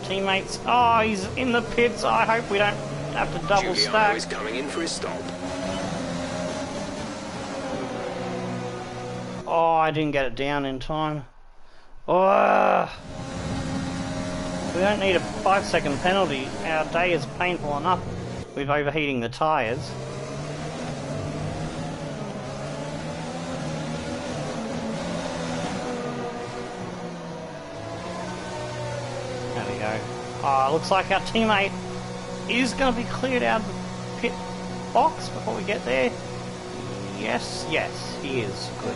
Teammates, oh, he's in the pits. I hope we don't have to double stack. Giuliano is coming in for his stop. Oh, I didn't get it down in time. Oh, We don't need a 5-second penalty. Our day is painful enough with overheating the tyres. There we go. Oh, looks like our teammate is going to be cleared out of the pit box before we get there. Yes, yes, he is. Good.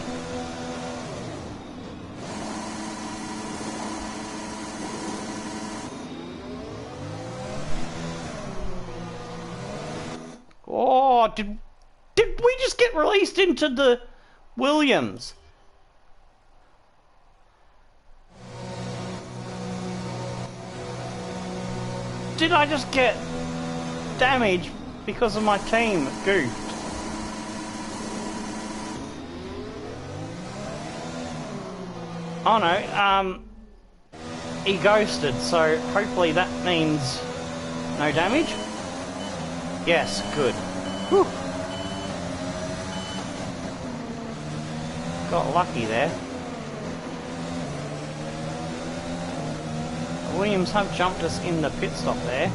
Oh, did we just get released into the Williams? Did I just get damage because of my team goofed? Oh no, he ghosted, so hopefully that means no damage. Yes, good. Whew. Got lucky there. Williams have jumped us in the pit stop there.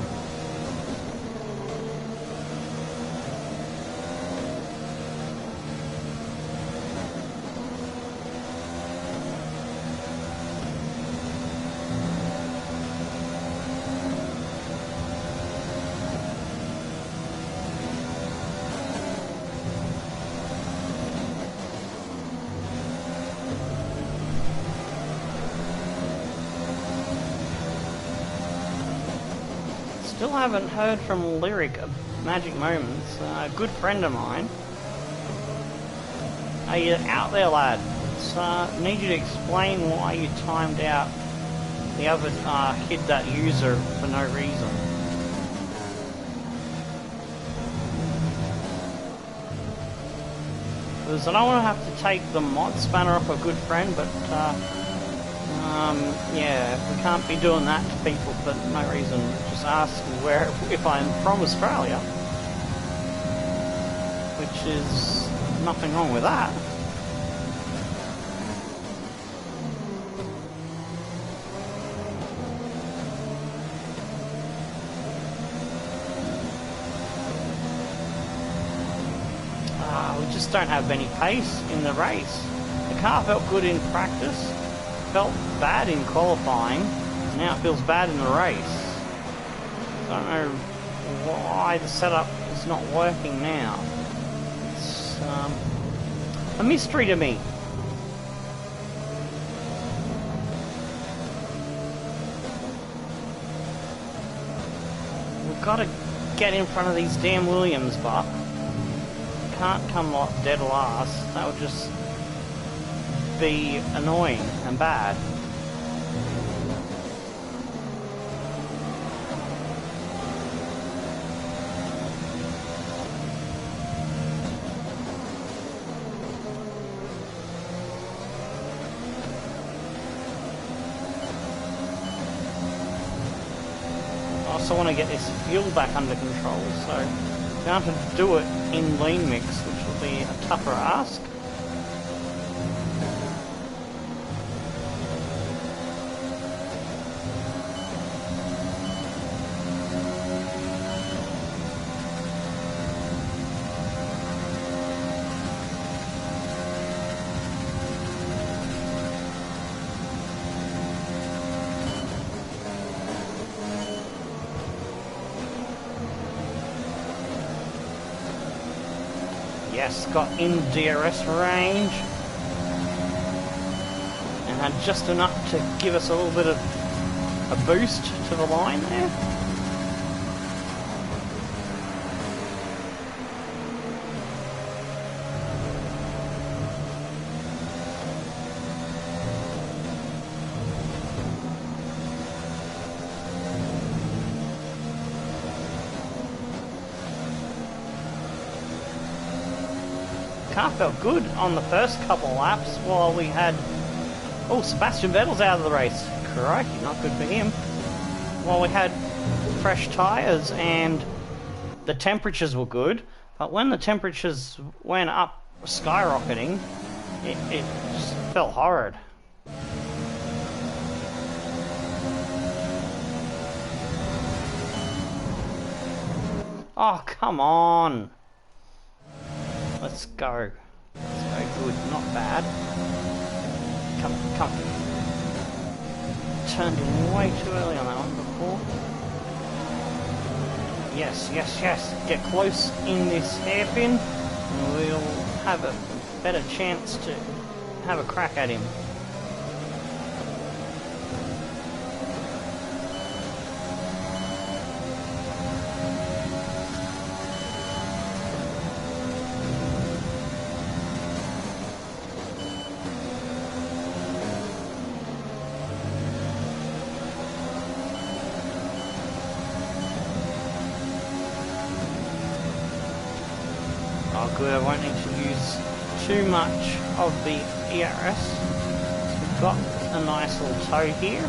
Still haven't heard from Lyric of Magic Moments, a good friend of mine. Are you out there, lad? Need you to explain why you timed out the other kid, that user, for no reason. Because I don't want to have to take the mod spanner off a good friend, but yeah, we can't be doing that to people for no reason. Just ask where, if I'm from Australia, which is nothing wrong with that. We just don't have any pace in the race. The car felt good in practice, felt bad in qualifying, now it feels bad in the race. I don't know why the setup is not working now. It's a mystery to me. We've got to get in front of these damn Williams, but can't come dead last. That would just be annoying and bad. I also want to get this fuel back under control, so I'm going to do it in lean mix, which will be a tougher ask. Yes, got in DRS range and had just enough to give us a little bit of a boost to the line there. Car felt good on the first couple of laps while we had... Oh, Sebastian Vettel's out of the race. Crikey, not good for him. While we had fresh tyres and the temperatures were good, but when the temperatures went up skyrocketing, it just felt horrid. Oh, come on. Let's go. Let's go. Good. Not bad. Come. Turned in way too early on that one before. Yes. Get close in this hairpin and we'll have a better chance to have a crack at him. Oh good, I won't need to use too much of the ERS. We've got a nice little toe here.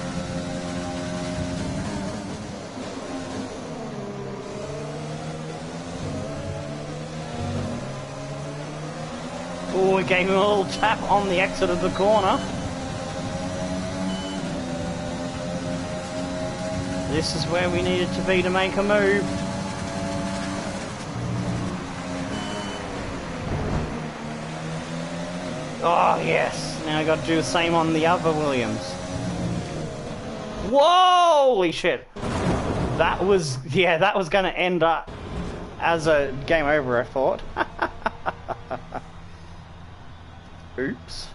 Oh, we gave him a little tap on the exit of the corner. This is where we needed to be to make a move. Oh yes, now I got to do the same on the other Williams. Whoa, holy shit. That was going to end up as a game over, I thought. Oops.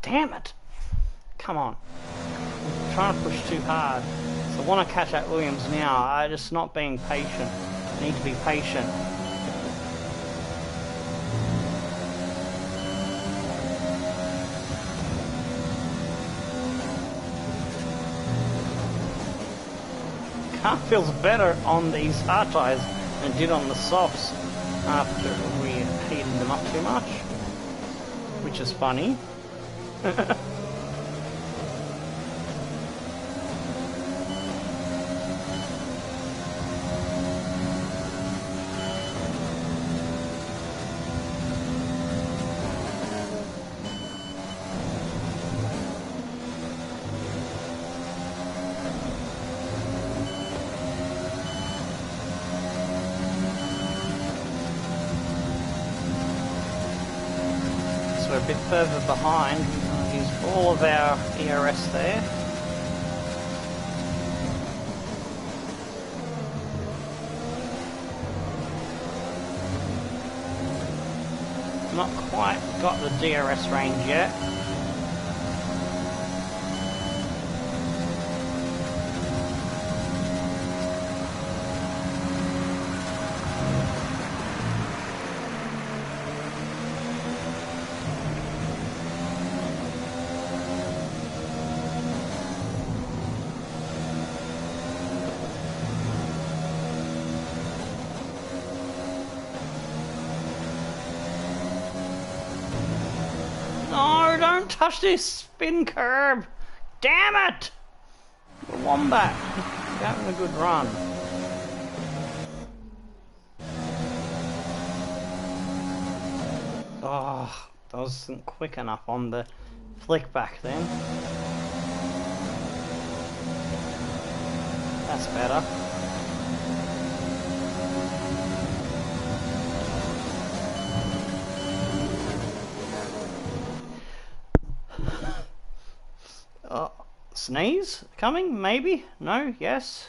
Damn it! Come on. I'm trying to push too hard. So I want to catch that Williams now. I'm just not being patient. I need to be patient. Car feels better on these hard tyres than it did on the softs after we heated them up too much. Which is funny. So we're a bit further behind. Use all of our ERS there. Not quite got the DRS range yet. No, don't touch this spin curb! Damn it! The Wombat, you're having a good run. Oh, that wasn't quick enough on the flick back then. That's better. Sneeze? Coming? Maybe? No? Yes?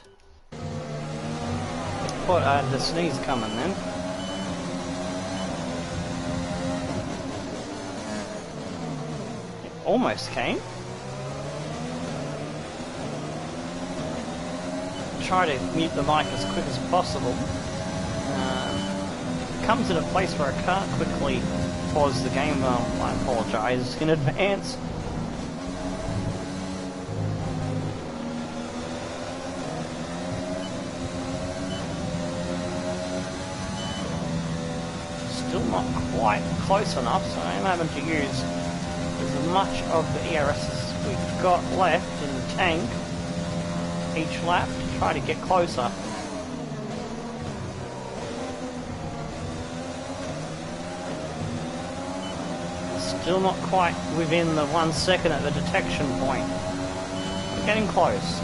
Thought I had the sneeze coming then. It almost came. Try to mute the mic as quick as possible. comes in a place where I can't quickly pause the game. I apologise in advance. Still not quite close enough, so I'm having to use as much of the ERS as we've got left in the tank each lap to try to get closer. Still not quite within the 1 second at the detection point. We're getting close.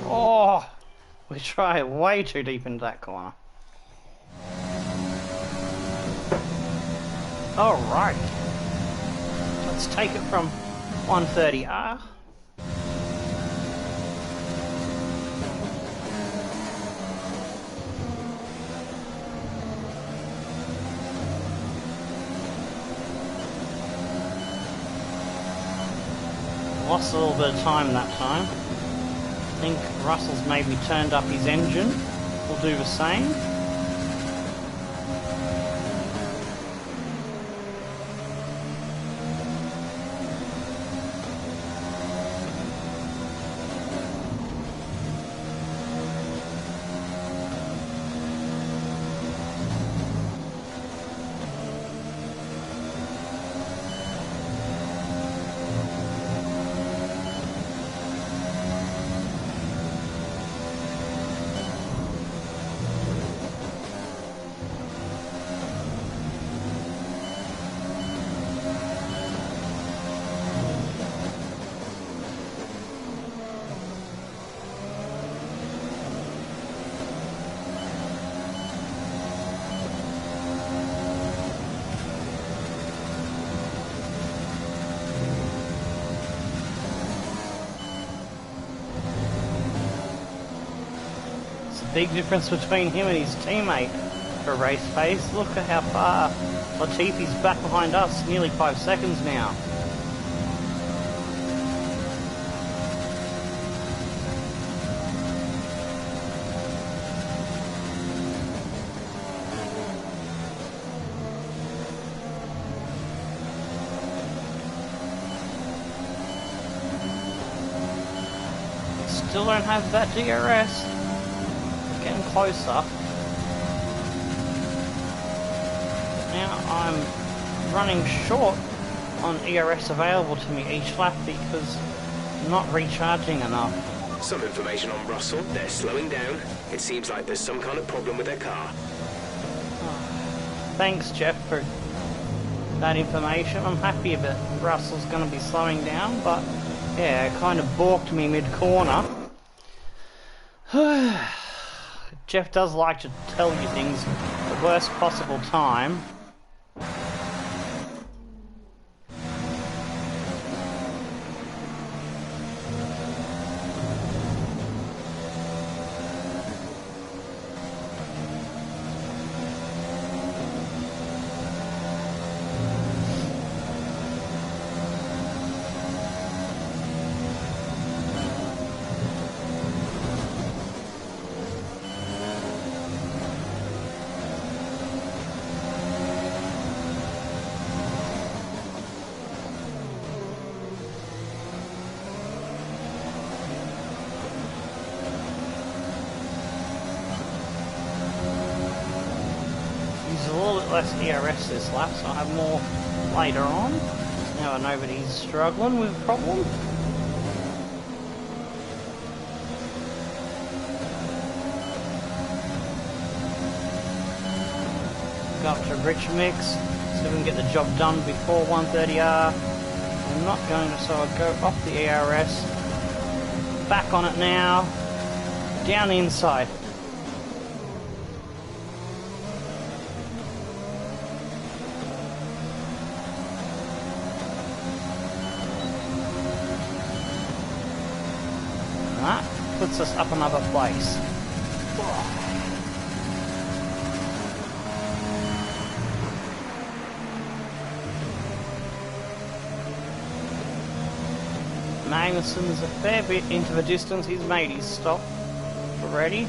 Oh, we try way too deep into that corner. Alright. Let's take it from 130R. Lost a little bit of time that time. I think Russell's maybe turned up his engine. We'll do the same. Big difference between him and his teammate for race pace. Look at how far Latifi's back behind us, nearly 5 seconds now. Still don't have that DRS. Getting closer. Now I'm running short on ERS available to me each lap because I'm not recharging enough. Some information on Russell. They're slowing down. It seems like there's some kind of problem with their car. Thanks, Jeff, for that information. I'm happy that Russell's going to be slowing down, but yeah, it kind of balked me mid-corner. Jeff does like to tell you things at the worst possible time. a little bit less ERS this lap, so I'll have more later on. Now I know that he's struggling with a problem. Go up to rich mix, so we can get the job done before 130R. I'm not going to, so I'll go off the ERS, back on it now, down the inside. That puts us up another place. Magnussen's a fair bit into the distance. He's made his stop already.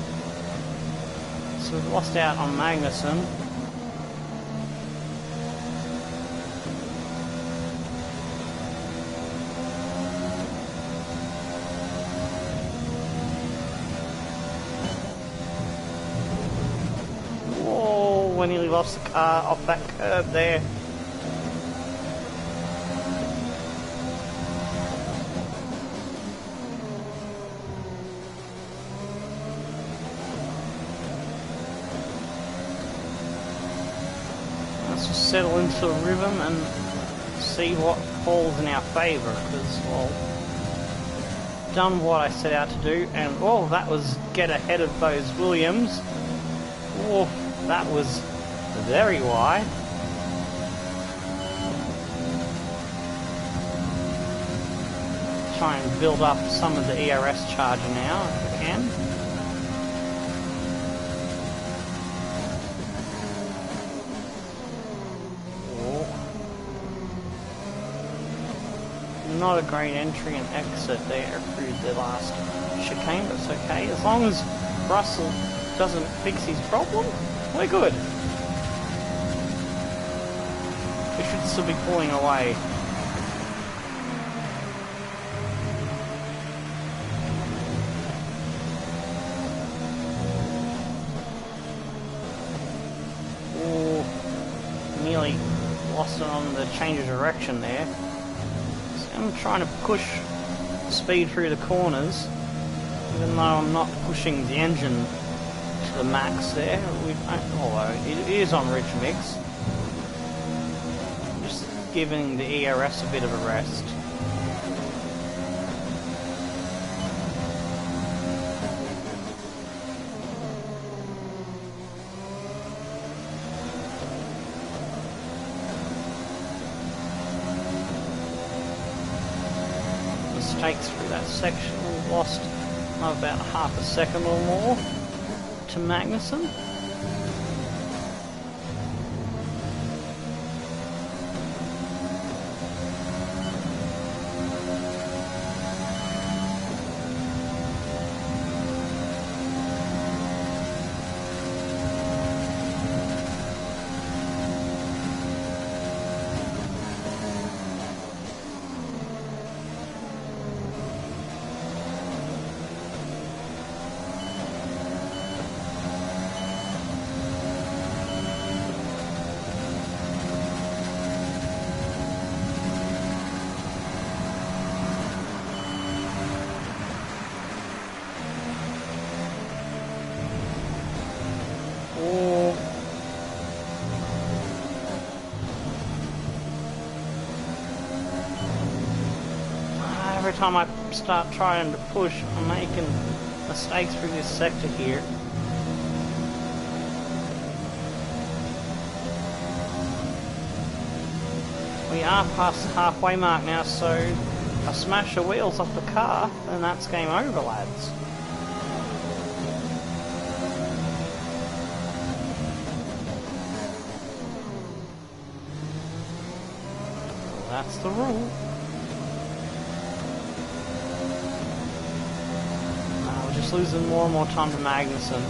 So we've lost out on Magnussen. Whoa, we nearly lost the car off that curb there. Let's just settle into a rhythm and see what falls in our favour, because, well, done what I set out to do, and all that was get ahead of those Williams. Oh, that was very wide. Try and build up some of the ERS charger now if we can. Not a great entry and exit there through the last chicane, but it's okay. As long as Russell doesn't fix his problem, we're good. We should still be pulling away. Oh, nearly lost it on the change of direction there. I'm trying to push speed through the corners, even though I'm not pushing the engine to the max there, although it is on rich mix. I'm just giving the ERS a bit of a rest. Mistakes through that section, we've lost about half a second or more to Magnussen. Every time I start trying to push, I'm making mistakes through this sector here. We are past the halfway mark now, so if I smash the wheels off the car, then that's game over, lads. That's the rule. We're just losing more and more time to Magnussen.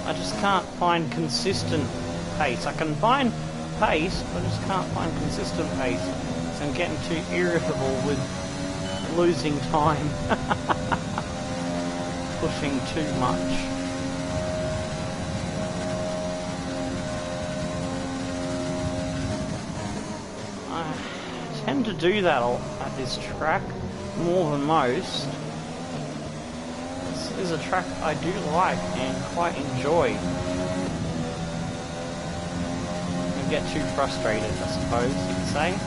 I just can't find consistent pace. I can find pace, but I just can't find consistent pace. So I'm getting too irritable with losing time. Push anything too much. I tend to do that at this track more than most. This is a track I do like and quite enjoy. I get too frustrated, I suppose you could say.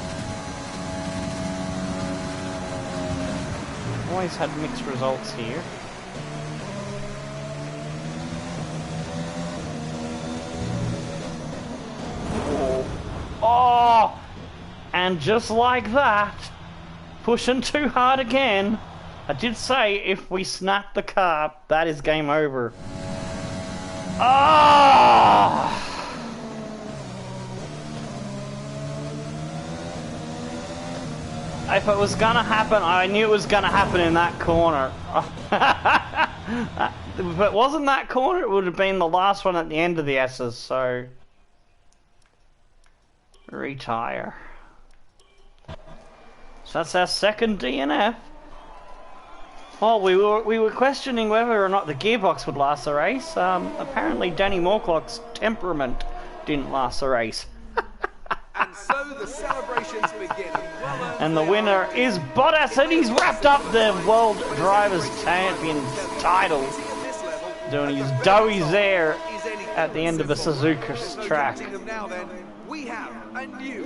Always had mixed results here. Oh! And just like that, pushing too hard again. I did say if we snap the car, that is game over. Ah! If it was gonna happen, I knew it was gonna happen in that corner. If it wasn't that corner, it would have been the last one at the end of the S's, so... retire. So that's our second DNF. Well, we were questioning whether or not the gearbox would last the race. Apparently Danny Morklock's temperament didn't last the race. And so the celebrations begin. And the winner is Bottas, and he's wrapped up the World Drivers' Champions title, doing his doughies there at the end of a Suzuka track.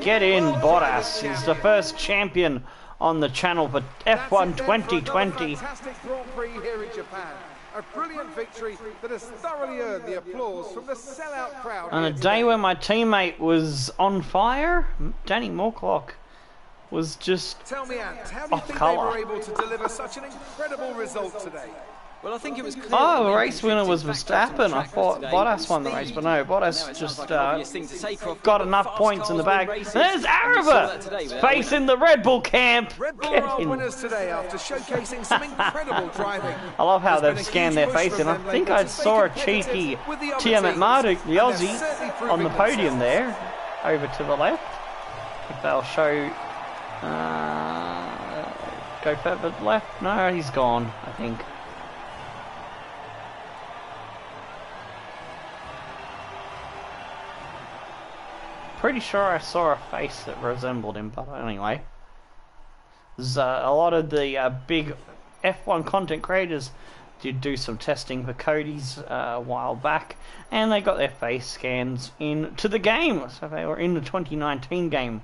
Get in, Bottas. He's the first champion on the channel for F1 2020. Fantastic Grand Prix here in Japan. A brilliant victory that has thoroughly earned the applause from the sellout crowd. On a day when my teammate was on fire, Danny Morklock was just Tell me, Ant, how do you think colour. they were able to deliver such an incredible result today? Well, I think it was clear oh, that the we race winner was contributed factors Verstappen. on I track thought today. Bottas won the race, but no, Now Bottas it sounds just like an obvious thing to say, Croft, got but enough fast points in the cars bag. win races, There's and we saw Araba that today without facing the Red Bull camp. Red Bull Get are our in. winners today after showcasing some incredible driving. I love how There's they've been a scanned huge their push face, from and I them think lately I to stay saw a competitive cheeky with the other Tiamat teams, Marduk, the and they're Aussie, certainly on proving the podium themselves. there, over to the left. I think they'll show. Go further left? No, he's gone, I think. Pretty sure I saw a face that resembled him, but anyway. There's a lot of the big F1 content creators did do some testing for Cody's a while back, and they got their face scans into the game. So they were in the 2019 game.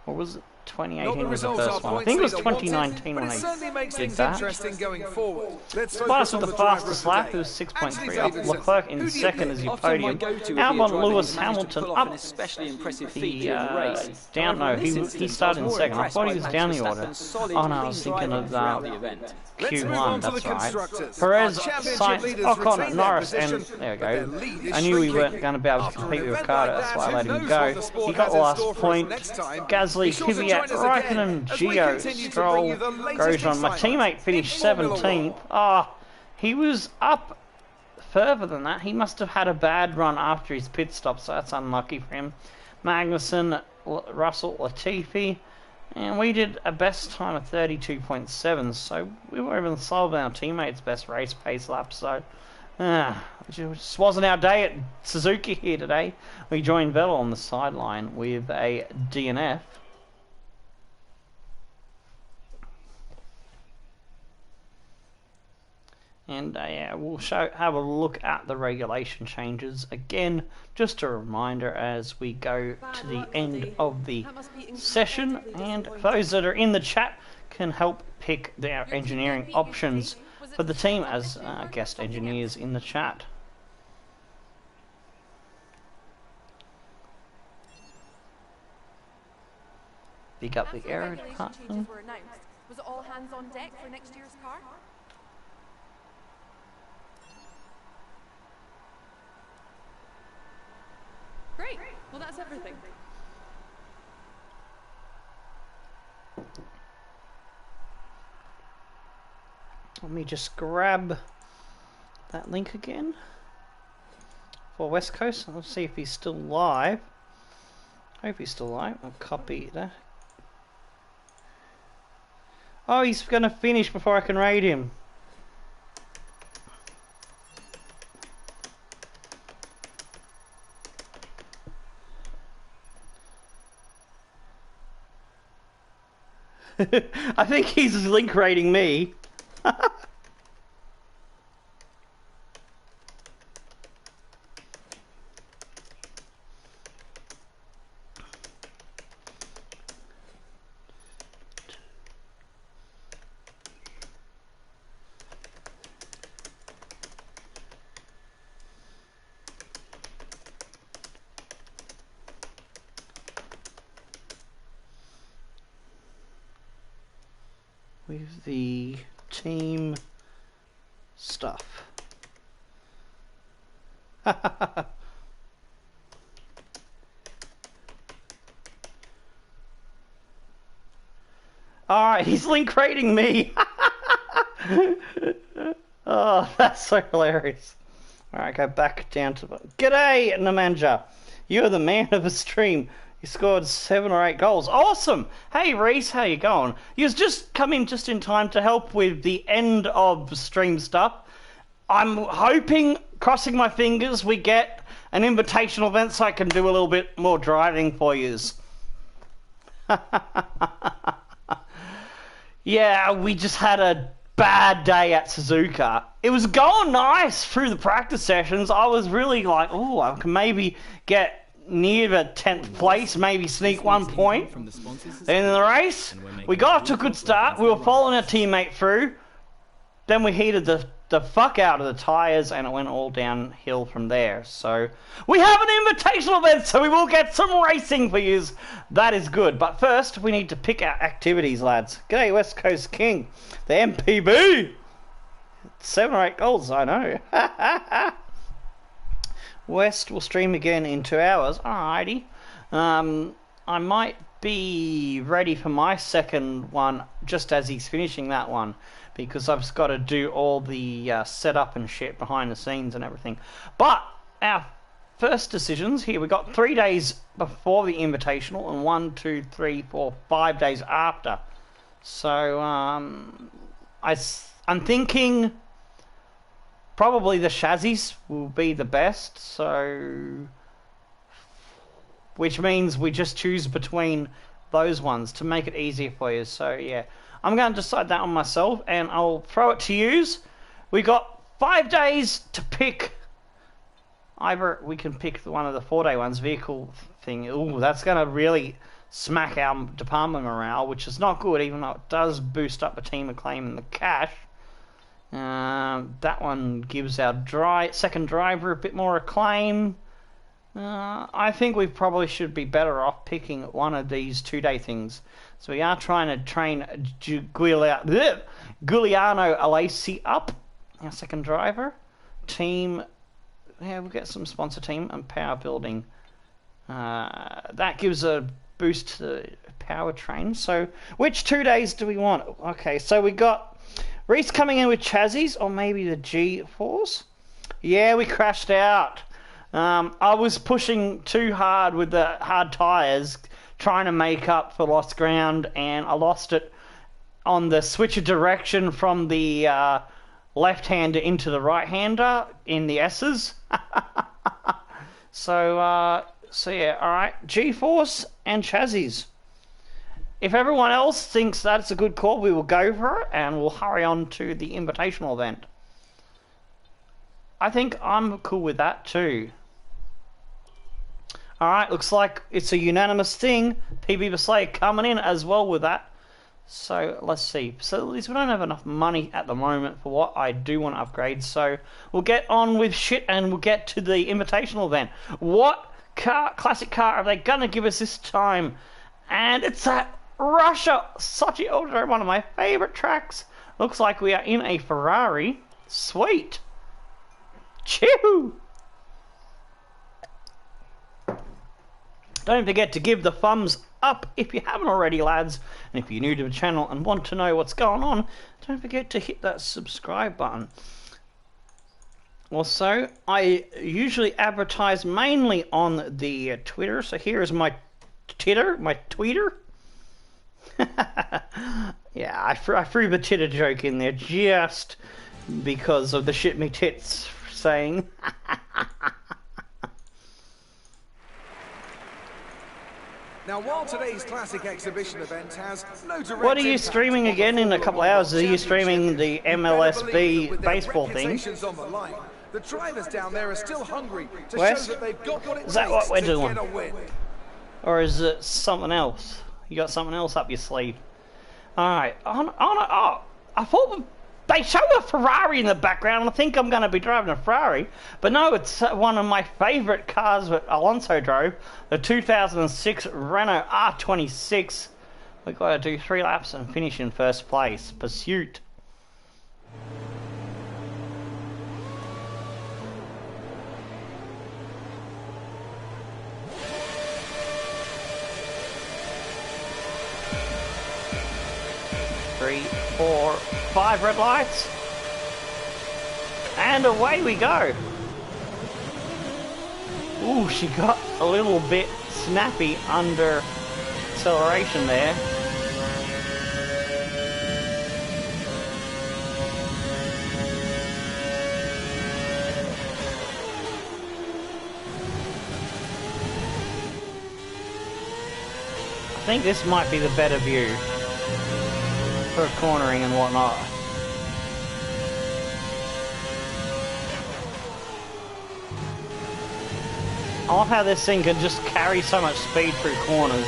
Or was it 2018 was the first one? I think it was 2019 when they did that. Interesting going forward. Let's Bottas focus with on the the fastest driver lap, of it was today. 6.3 up. Leclerc in second as your Often my podium. go-to would be a Albon driver Lewis who's managed to Hamilton pull off up. an especially impressive feat He during the race. down. No, However, in this he instance, started I in was more second. I impressed thought by he was Max down the Verstappen's order. solid, Oh no, I clean was thinking driving of throughout the event. Let's move Q1. on to the That's right. constructors. Perez, Our championship Sainz, leaders Ocon, retain their Norris, and position, there we but their go. lead is I knew we shrinking. weren't going to be able to After an compete with event Ricardo, like that's why I that, let who him knows go. what the sport He got has the in last store for us point. next time? Gasly, Be sure to Kvyat, join us again Raikkonen, as we Gio, continue to Stroll, bring you the latest Grosjean. My excitement teammate in finished Formula 17th. One. Ah, he was up further than that. He must have had a bad run after his pit stop, so that's unlucky for him. Magnussen, Russell, Latifi. And we did a best time of 32.7, so we were even solving our teammates' best race pace lap, so it just wasn't our day at Suzuki here today. We joined Vettel on the sideline with a DNF. And yeah, we'll have a look at the regulation changes again, just a reminder as we go to the end of the session. And those that are in the chat can help pick their engineering options for the team as guest engineers in the chat. Pick up the aero department. Was it all hands on deck for next year's car? Great. Well, that's everything. Let me just grab that link again for West Coast. Let's see if he's still live. Hope he's still live. I'll copy that. Oh, he's gonna finish before I can raid him. I think he's link rating me. With the team stuff. Alright, he's link rating me. Oh, that's so hilarious. Alright, go back down to... G'day, Nemanja. You're the man of the stream. You scored 7 or 8 goals. Awesome! Hey, Reese, how you going? You've just come in just in time to help with the end of stream stuff. I'm hoping, crossing my fingers, we get an invitational event so I can do a little bit more driving for yous. Yeah, we just had a bad day at Suzuka. It was going nice through the practice sessions. I was really like, oh, I can maybe get near the 10th place, maybe sneak 1 point. Then in the race, we got off to a good start. We were following our teammate through. Then we heated the fuck out of the tyres and it went all downhill from there. So we have an invitational event, so we will get some racing for you. That is good. But first, we need to pick our activities, lads. G'day, West Coast King. The MPB. 7 or 8 goals, I know. West will stream again in 2 hours. Alrighty. I might be ready for my second one just as he's finishing that one, because I've got to do all the setup and shit behind the scenes and everything. But our first decisions here, we got 3 days before the invitational and 1, 2, 3, 4, 5 days after. So I'm thinking probably the chassis will be the best, so which means we just choose between those ones to make it easier for you. So yeah, I'm going to decide that on myself and I'll throw it to yous. We got 5 days to pick. Either we can pick one of the 4-day ones, vehicle thing. Ooh, that's going to really smack our department morale, which is not good, even though it does boost up the team acclaim and the cash. That one gives our second driver a bit more acclaim. I think we probably should be better off picking one of these 2-day things. So we are trying to train Giuliano Alesi up, our second driver. Team, yeah, we'll get some sponsor team and power building. That gives a boost to the powertrain. So which 2 days do we want? Okay, so we got Reese coming in with chassis, or maybe the G-Force? Yeah, we crashed out. I was pushing too hard with the hard tyres, trying to make up for lost ground, and I lost it on the switch of direction from the left-hander into the right-hander in the S's. So yeah, alright, G-Force and chassis. If everyone else thinks that's a good call, we will go for it and we'll hurry on to the invitational event. I think I'm cool with that too. Alright, looks like it's a unanimous thing. PB Basley coming in as well with that. So let's see. Facilities, we don't have enough money at the moment for what I do want to upgrade. So we'll get on with shit and we'll get to the invitational event. What classic car are they going to give us this time? And it's that Russia Sochi Autodrome, one of my favourite tracks. Looks like we are in a Ferrari. Sweet. Chew. Don't forget to give the thumbs up if you haven't already, lads. And if you're new to the channel and want to know what's going on, don't forget to hit that subscribe button. Also, I usually advertise mainly on the Twitter. So here is my tweeter. Yeah, I threw the titter joke in there just because of the shit me tits saying. Now Now, while today's classic exhibition event has no direct What are you impact streaming on the again in a couple of Formula hours? Are you streaming the Championship, you better believe MLSB that with their baseball thing? reputations on the line, the drivers down there are still hungry to Wes? show that they've got what it Is that takes what we're to doing? get a win. Or is it something else? You got something else up your sleeve? Alright, I thought they show a Ferrari in the background, and I think I'm going to be driving a Ferrari. But no, it's one of my favourite cars that Alonso drove, the 2006 Renault R26. We've got to do 3 laps and finish in first place. Pursuit. Three, 4, 5 red lights. And away we go. Ooh, she got a little bit snappy under acceleration there. I think this might be the better view for cornering and whatnot. I love how this thing can just carry so much speed through corners.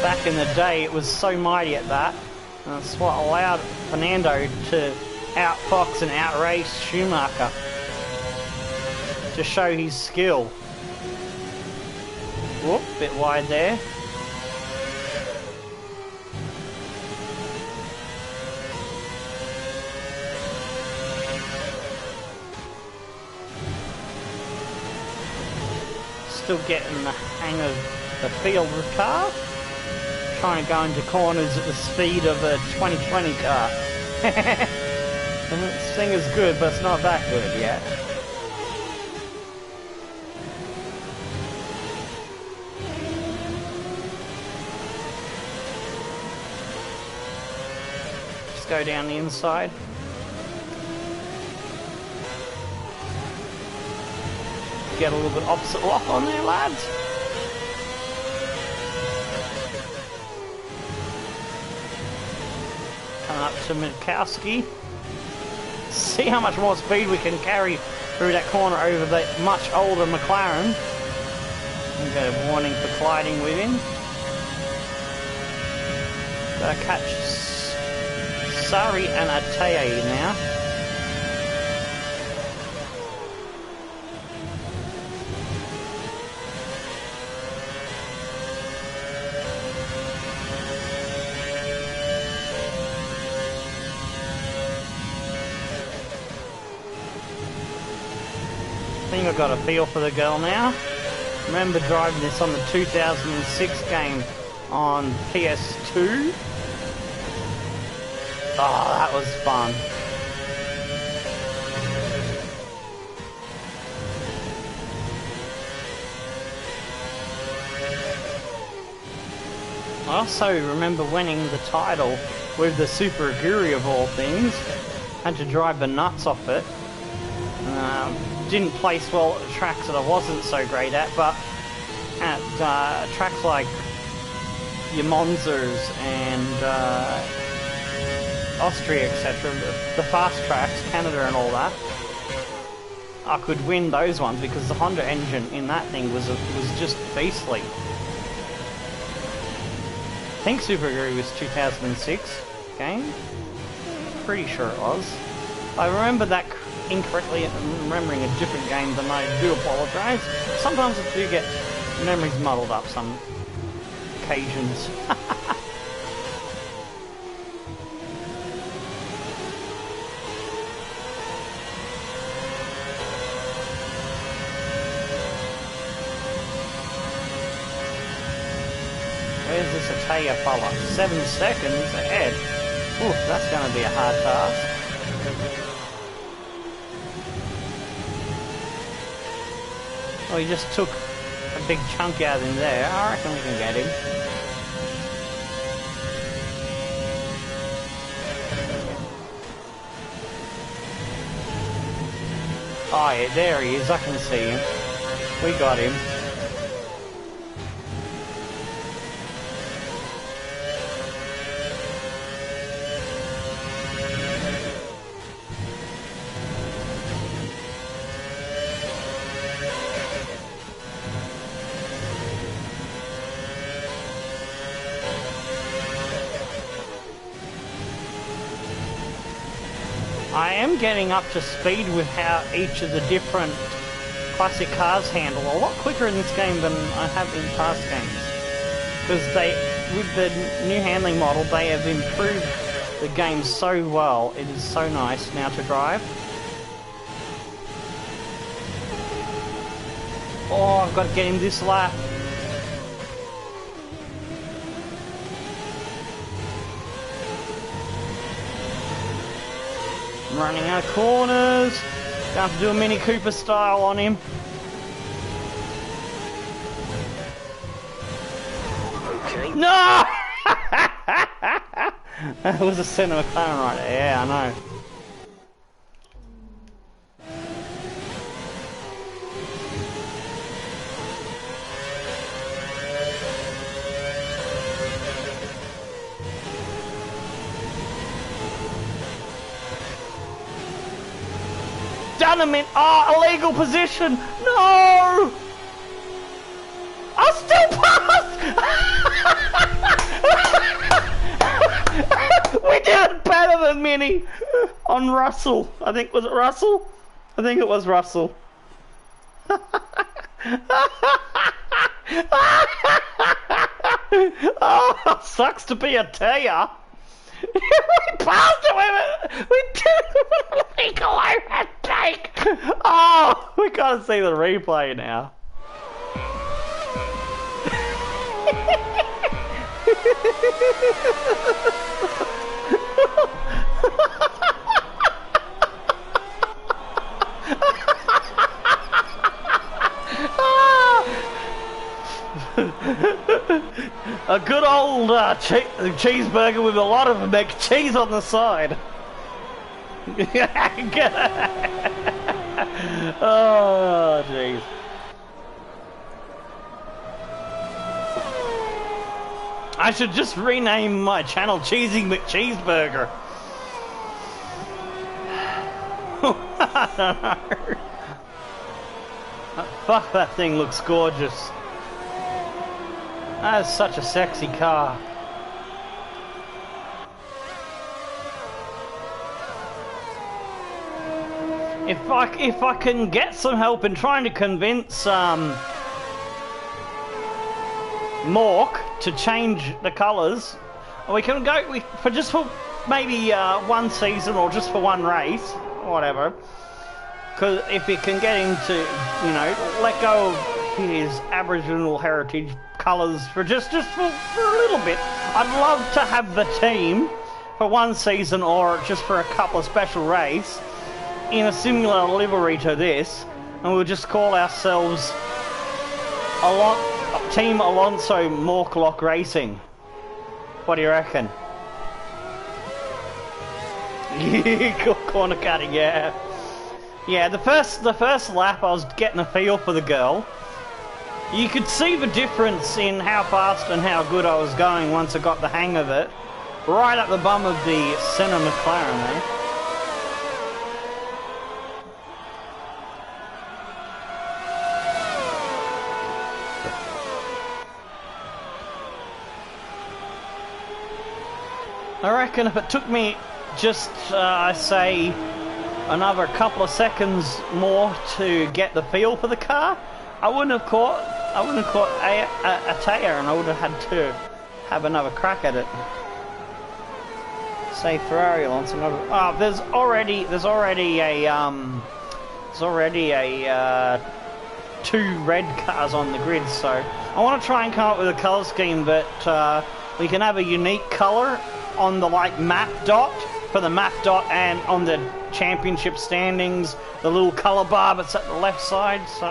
Back in the day it was so mighty at that, and that's what allowed Fernando to outfox and outrace Schumacher to show his skill. Whoop, bit wide there. Still getting the hang of the field of the car. Trying to go into corners at the speed of a 2020 car. And this thing is good, but it's not that good yet. Just go down the inside. Get a little bit opposite lock on there, lads. Coming up to Mikowski. See how much more speed we can carry through that corner over the much older McLaren. We got a warning for colliding with him. Gotta catch Sari and Ateye now. I think I've got a feel for the girl now. Remember driving this on the 2006 game on PS2? Oh, that was fun. I also remember winning the title with the Super Aguri of all things. Had to drive the nuts off it. Didn't place well at tracks that I wasn't so great at, but at tracks like your Monzas and Austria, etc., the fast tracks, Canada and all that, I could win those ones because the Honda engine in that thing was just beastly. I think Super Aguri was 2006 game. Pretty sure it was. I remember that incorrectly and remembering a different game, then I do apologise. Sometimes I do get memories muddled up some occasions. Where's this Ataya fella? 7 seconds ahead. Oof, that's going to be a hard task. Oh, he just took a big chunk out in there. I reckon we can get him. Oh yeah, there he is. I can see him. We got him. I am getting up to speed with how each of the different classic cars handle a lot quicker in this game than I have in past games. Because with the new handling model, they have improved the game so well. It is so nice now to drive. Oh, I've got to get him this lap. I'm running out of corners. Going to do a Mini Cooper style on him. Okay. No! That was a Senna McLaren right there. Yeah, I know. Done him in. Oh, illegal position. No! I still passed! We did it better than Mini on Russell. I think, was it Russell? I think it was Russell. Oh, sucks to be a tear. We passed it with it. We did it. Legal overtake. Oh, we gotta see the replay now. A good old cheeseburger with a lot of McCheese on the side. Oh, jeez. I should just rename my channel Cheesy McCheeseburger. I don't know. Fuck, that thing looks gorgeous. That is such a sexy car. If I can get some help in trying to convince Mork to change the colours, we can go for just for maybe one season or just for one race or whatever. Because if it can get him to, you know, let go of his Aboriginal heritage colours for just for a little bit, I'd love to have the team for one season or just for a couple of special races in a similar livery to this, and we'll just call ourselves Team Alonso Morklock Racing. What do you reckon? Corner cutting, yeah. Yeah, the first lap I was getting a feel for the girl. You could see the difference in how fast and how good I was going once I got the hang of it. Right up the bum of the Senna McLaren there. I reckon if it took me just, I say, another couple of seconds more to get the feel for the car, I wouldn't have caught a Taya, and I would have had to have another crack at it. Say Ferrari Alonso. Oh, there's already a two red cars on the grid, so I want to try and come up with a colour scheme that we can have a unique colour on the map dot for the map dot, and on the championship standings, the little colour bar that's at the left side. So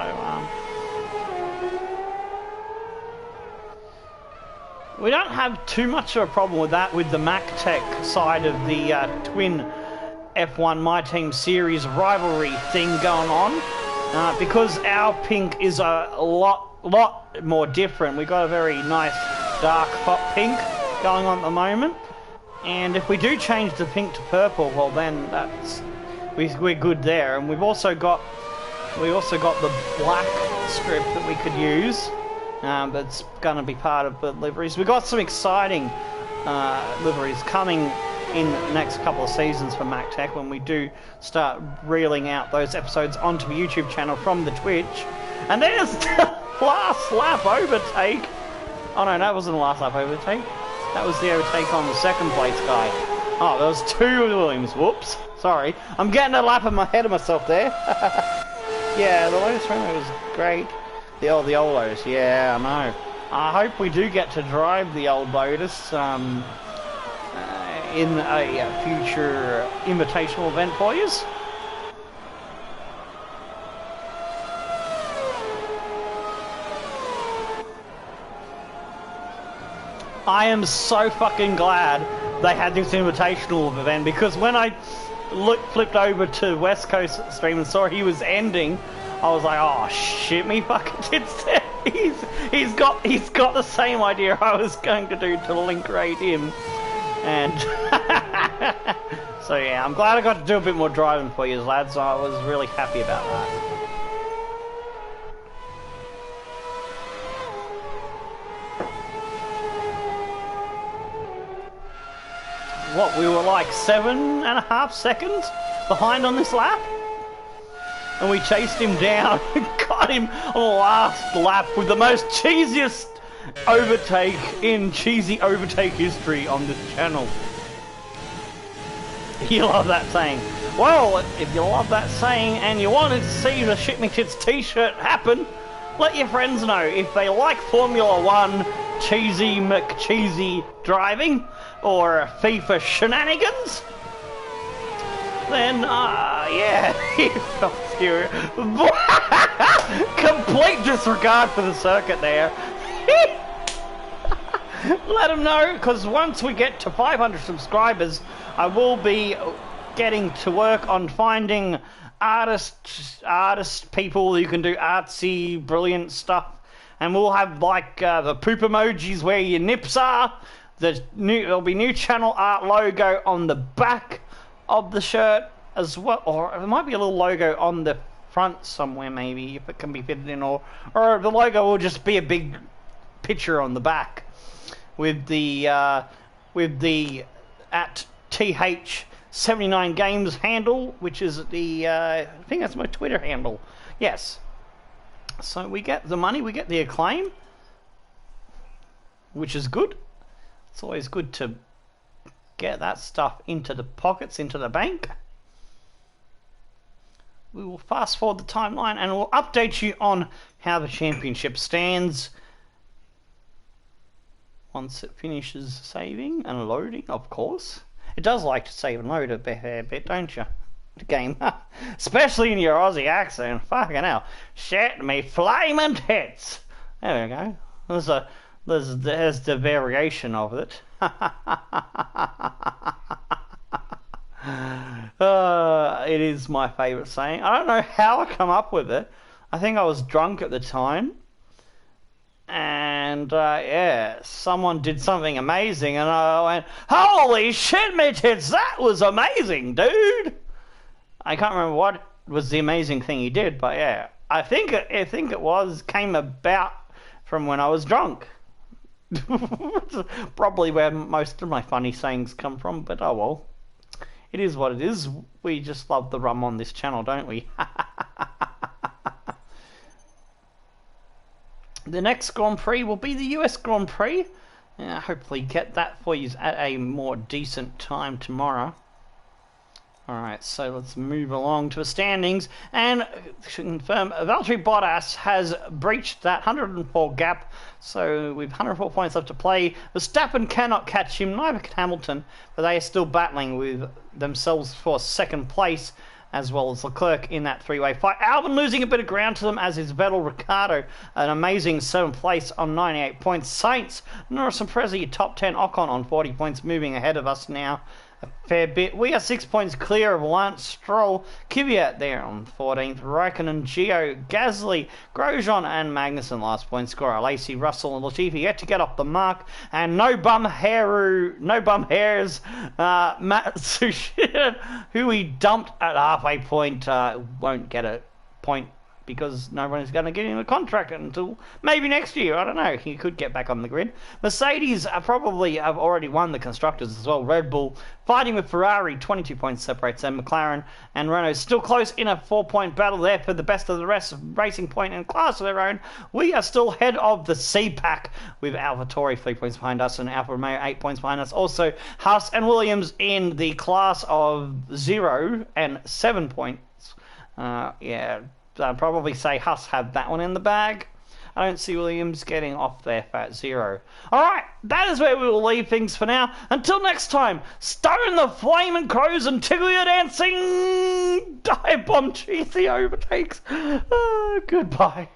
we don't have too much of a problem with that with the MacTech side of the twin F1 My Team Series rivalry thing going on, because our pink is a lot more different. We got a very nice dark pink going on at the moment. And if we do change the pink to purple, well then we're good there. And we also got the black strip that we could use. That's going to be part of the liveries. We've got some exciting liveries coming in the next couple of seasons for MacTech when we do start reeling out those episodes onto the YouTube channel from the Twitch. And there's the last lap overtake. Oh no, that wasn't the last lap overtake. That was the overtake on the second place guy. Oh, there was two Williams. Whoops. Sorry. I'm getting a lap ahead of myself there. Yeah, the Lotus Renault was great. The old Lotus. Yeah, I know. I hope we do get to drive the old Lotus in a future invitational event for you. I am so fucking glad they had this invitational event, because when I flipped over to West Coast stream and saw he was ending, I was like, oh shit, me fucking tits there. He's got the same idea I was going to do to link raid him. And so yeah, I'm glad I got to do a bit more driving for you lads. I was really happy about that. What, we were like 7.5 seconds behind on this lap? And we chased him down and got him on the last lap with the most cheesiest overtake in cheesy overtake history on this channel. You love that saying. Well, if you love that saying and you wanted to see the Shit Me Tits t-shirt happen, let your friends know. If they like Formula 1 cheesy McCheesy driving or FIFA shenanigans, then yeah, complete disregard for the circuit there. Let them know, because once we get to 500 subscribers, I will be getting to work on finding artist people who can do artsy, brilliant stuff, and we'll have like the poop emojis where your nips are. There'll be new channel art logo on the back of the shirt as well, or there might be a little logo on the front somewhere, maybe, if it can be fitted in, or the logo will just be a big picture on the back with the at TH79 Games handle, which is the I think that's my Twitter handle. Yes. So we get the money, we get the acclaim, which is good. It's always good to get that stuff into the pockets, into the bank. We will fast forward the timeline and we'll update you on how the championship stands once it finishes saving and loading, of course. It does like to save and load a bit, don't you? The game. Especially in your Aussie accent. Fucking hell. Shit me flaming tits. There we go. There's the variation of it. It is my favourite saying. I don't know how I come up with it. I think I was drunk at the time. And yeah, someone did something amazing and I went, holy shit me tits, that was amazing, dude. I can't remember what was the amazing thing he did, but yeah, I think it came about from when I was drunk. Probably where most of my funny sayings come from, but oh well. It is what it is. We just love the rum on this channel, don't we? The next Grand Prix will be the US Grand Prix. Hopefully get that for you at a more decent time tomorrow. Alright, so let's move along to the standings and confirm Valtteri Bottas has breached that 104 gap, so with 104 points left to play. Verstappen cannot catch him, neither can Hamilton, but they are still battling with themselves for second place, as well as Leclerc in that three-way fight. Albon losing a bit of ground to them, as is Vettel. Ricciardo, an amazing 7th place on 98 points. Sainz, Norris and Prezi, top 10. Ocon on 40 points, moving ahead of us now a fair bit. We are 6 points clear of Lance Stroll. Kvyat there on 14th. Raikkonen, Gio, Gasly, Grosjean and Magnussen last point scorer. Lacey, Russell and Latifi yet to get off the mark. And no bum hairs, Matt Sushita, who he dumped at halfway point, won't get a point because no one is going to get him a contract until maybe next year. I don't know. He could get back on the grid. Mercedes probably have already won the constructors as well. Red Bull fighting with Ferrari, 22 points separates them. McLaren and Renault still close in a 4-point battle there for the best of the rest. Racing Point and class of their own. We are still head of the C pack with AlphaTauri 3 points behind us and Alfa Romeo 8 points behind us. Also Haas and Williams in the class of 0 and 7 points. I'd probably say Haas have that one in the bag. I don't see Williams getting off there at 0. Alright, that is where we will leave things for now. Until next time, stone the flaming crows and tickle your dancing dive bomb cheesy overtakes. Goodbye.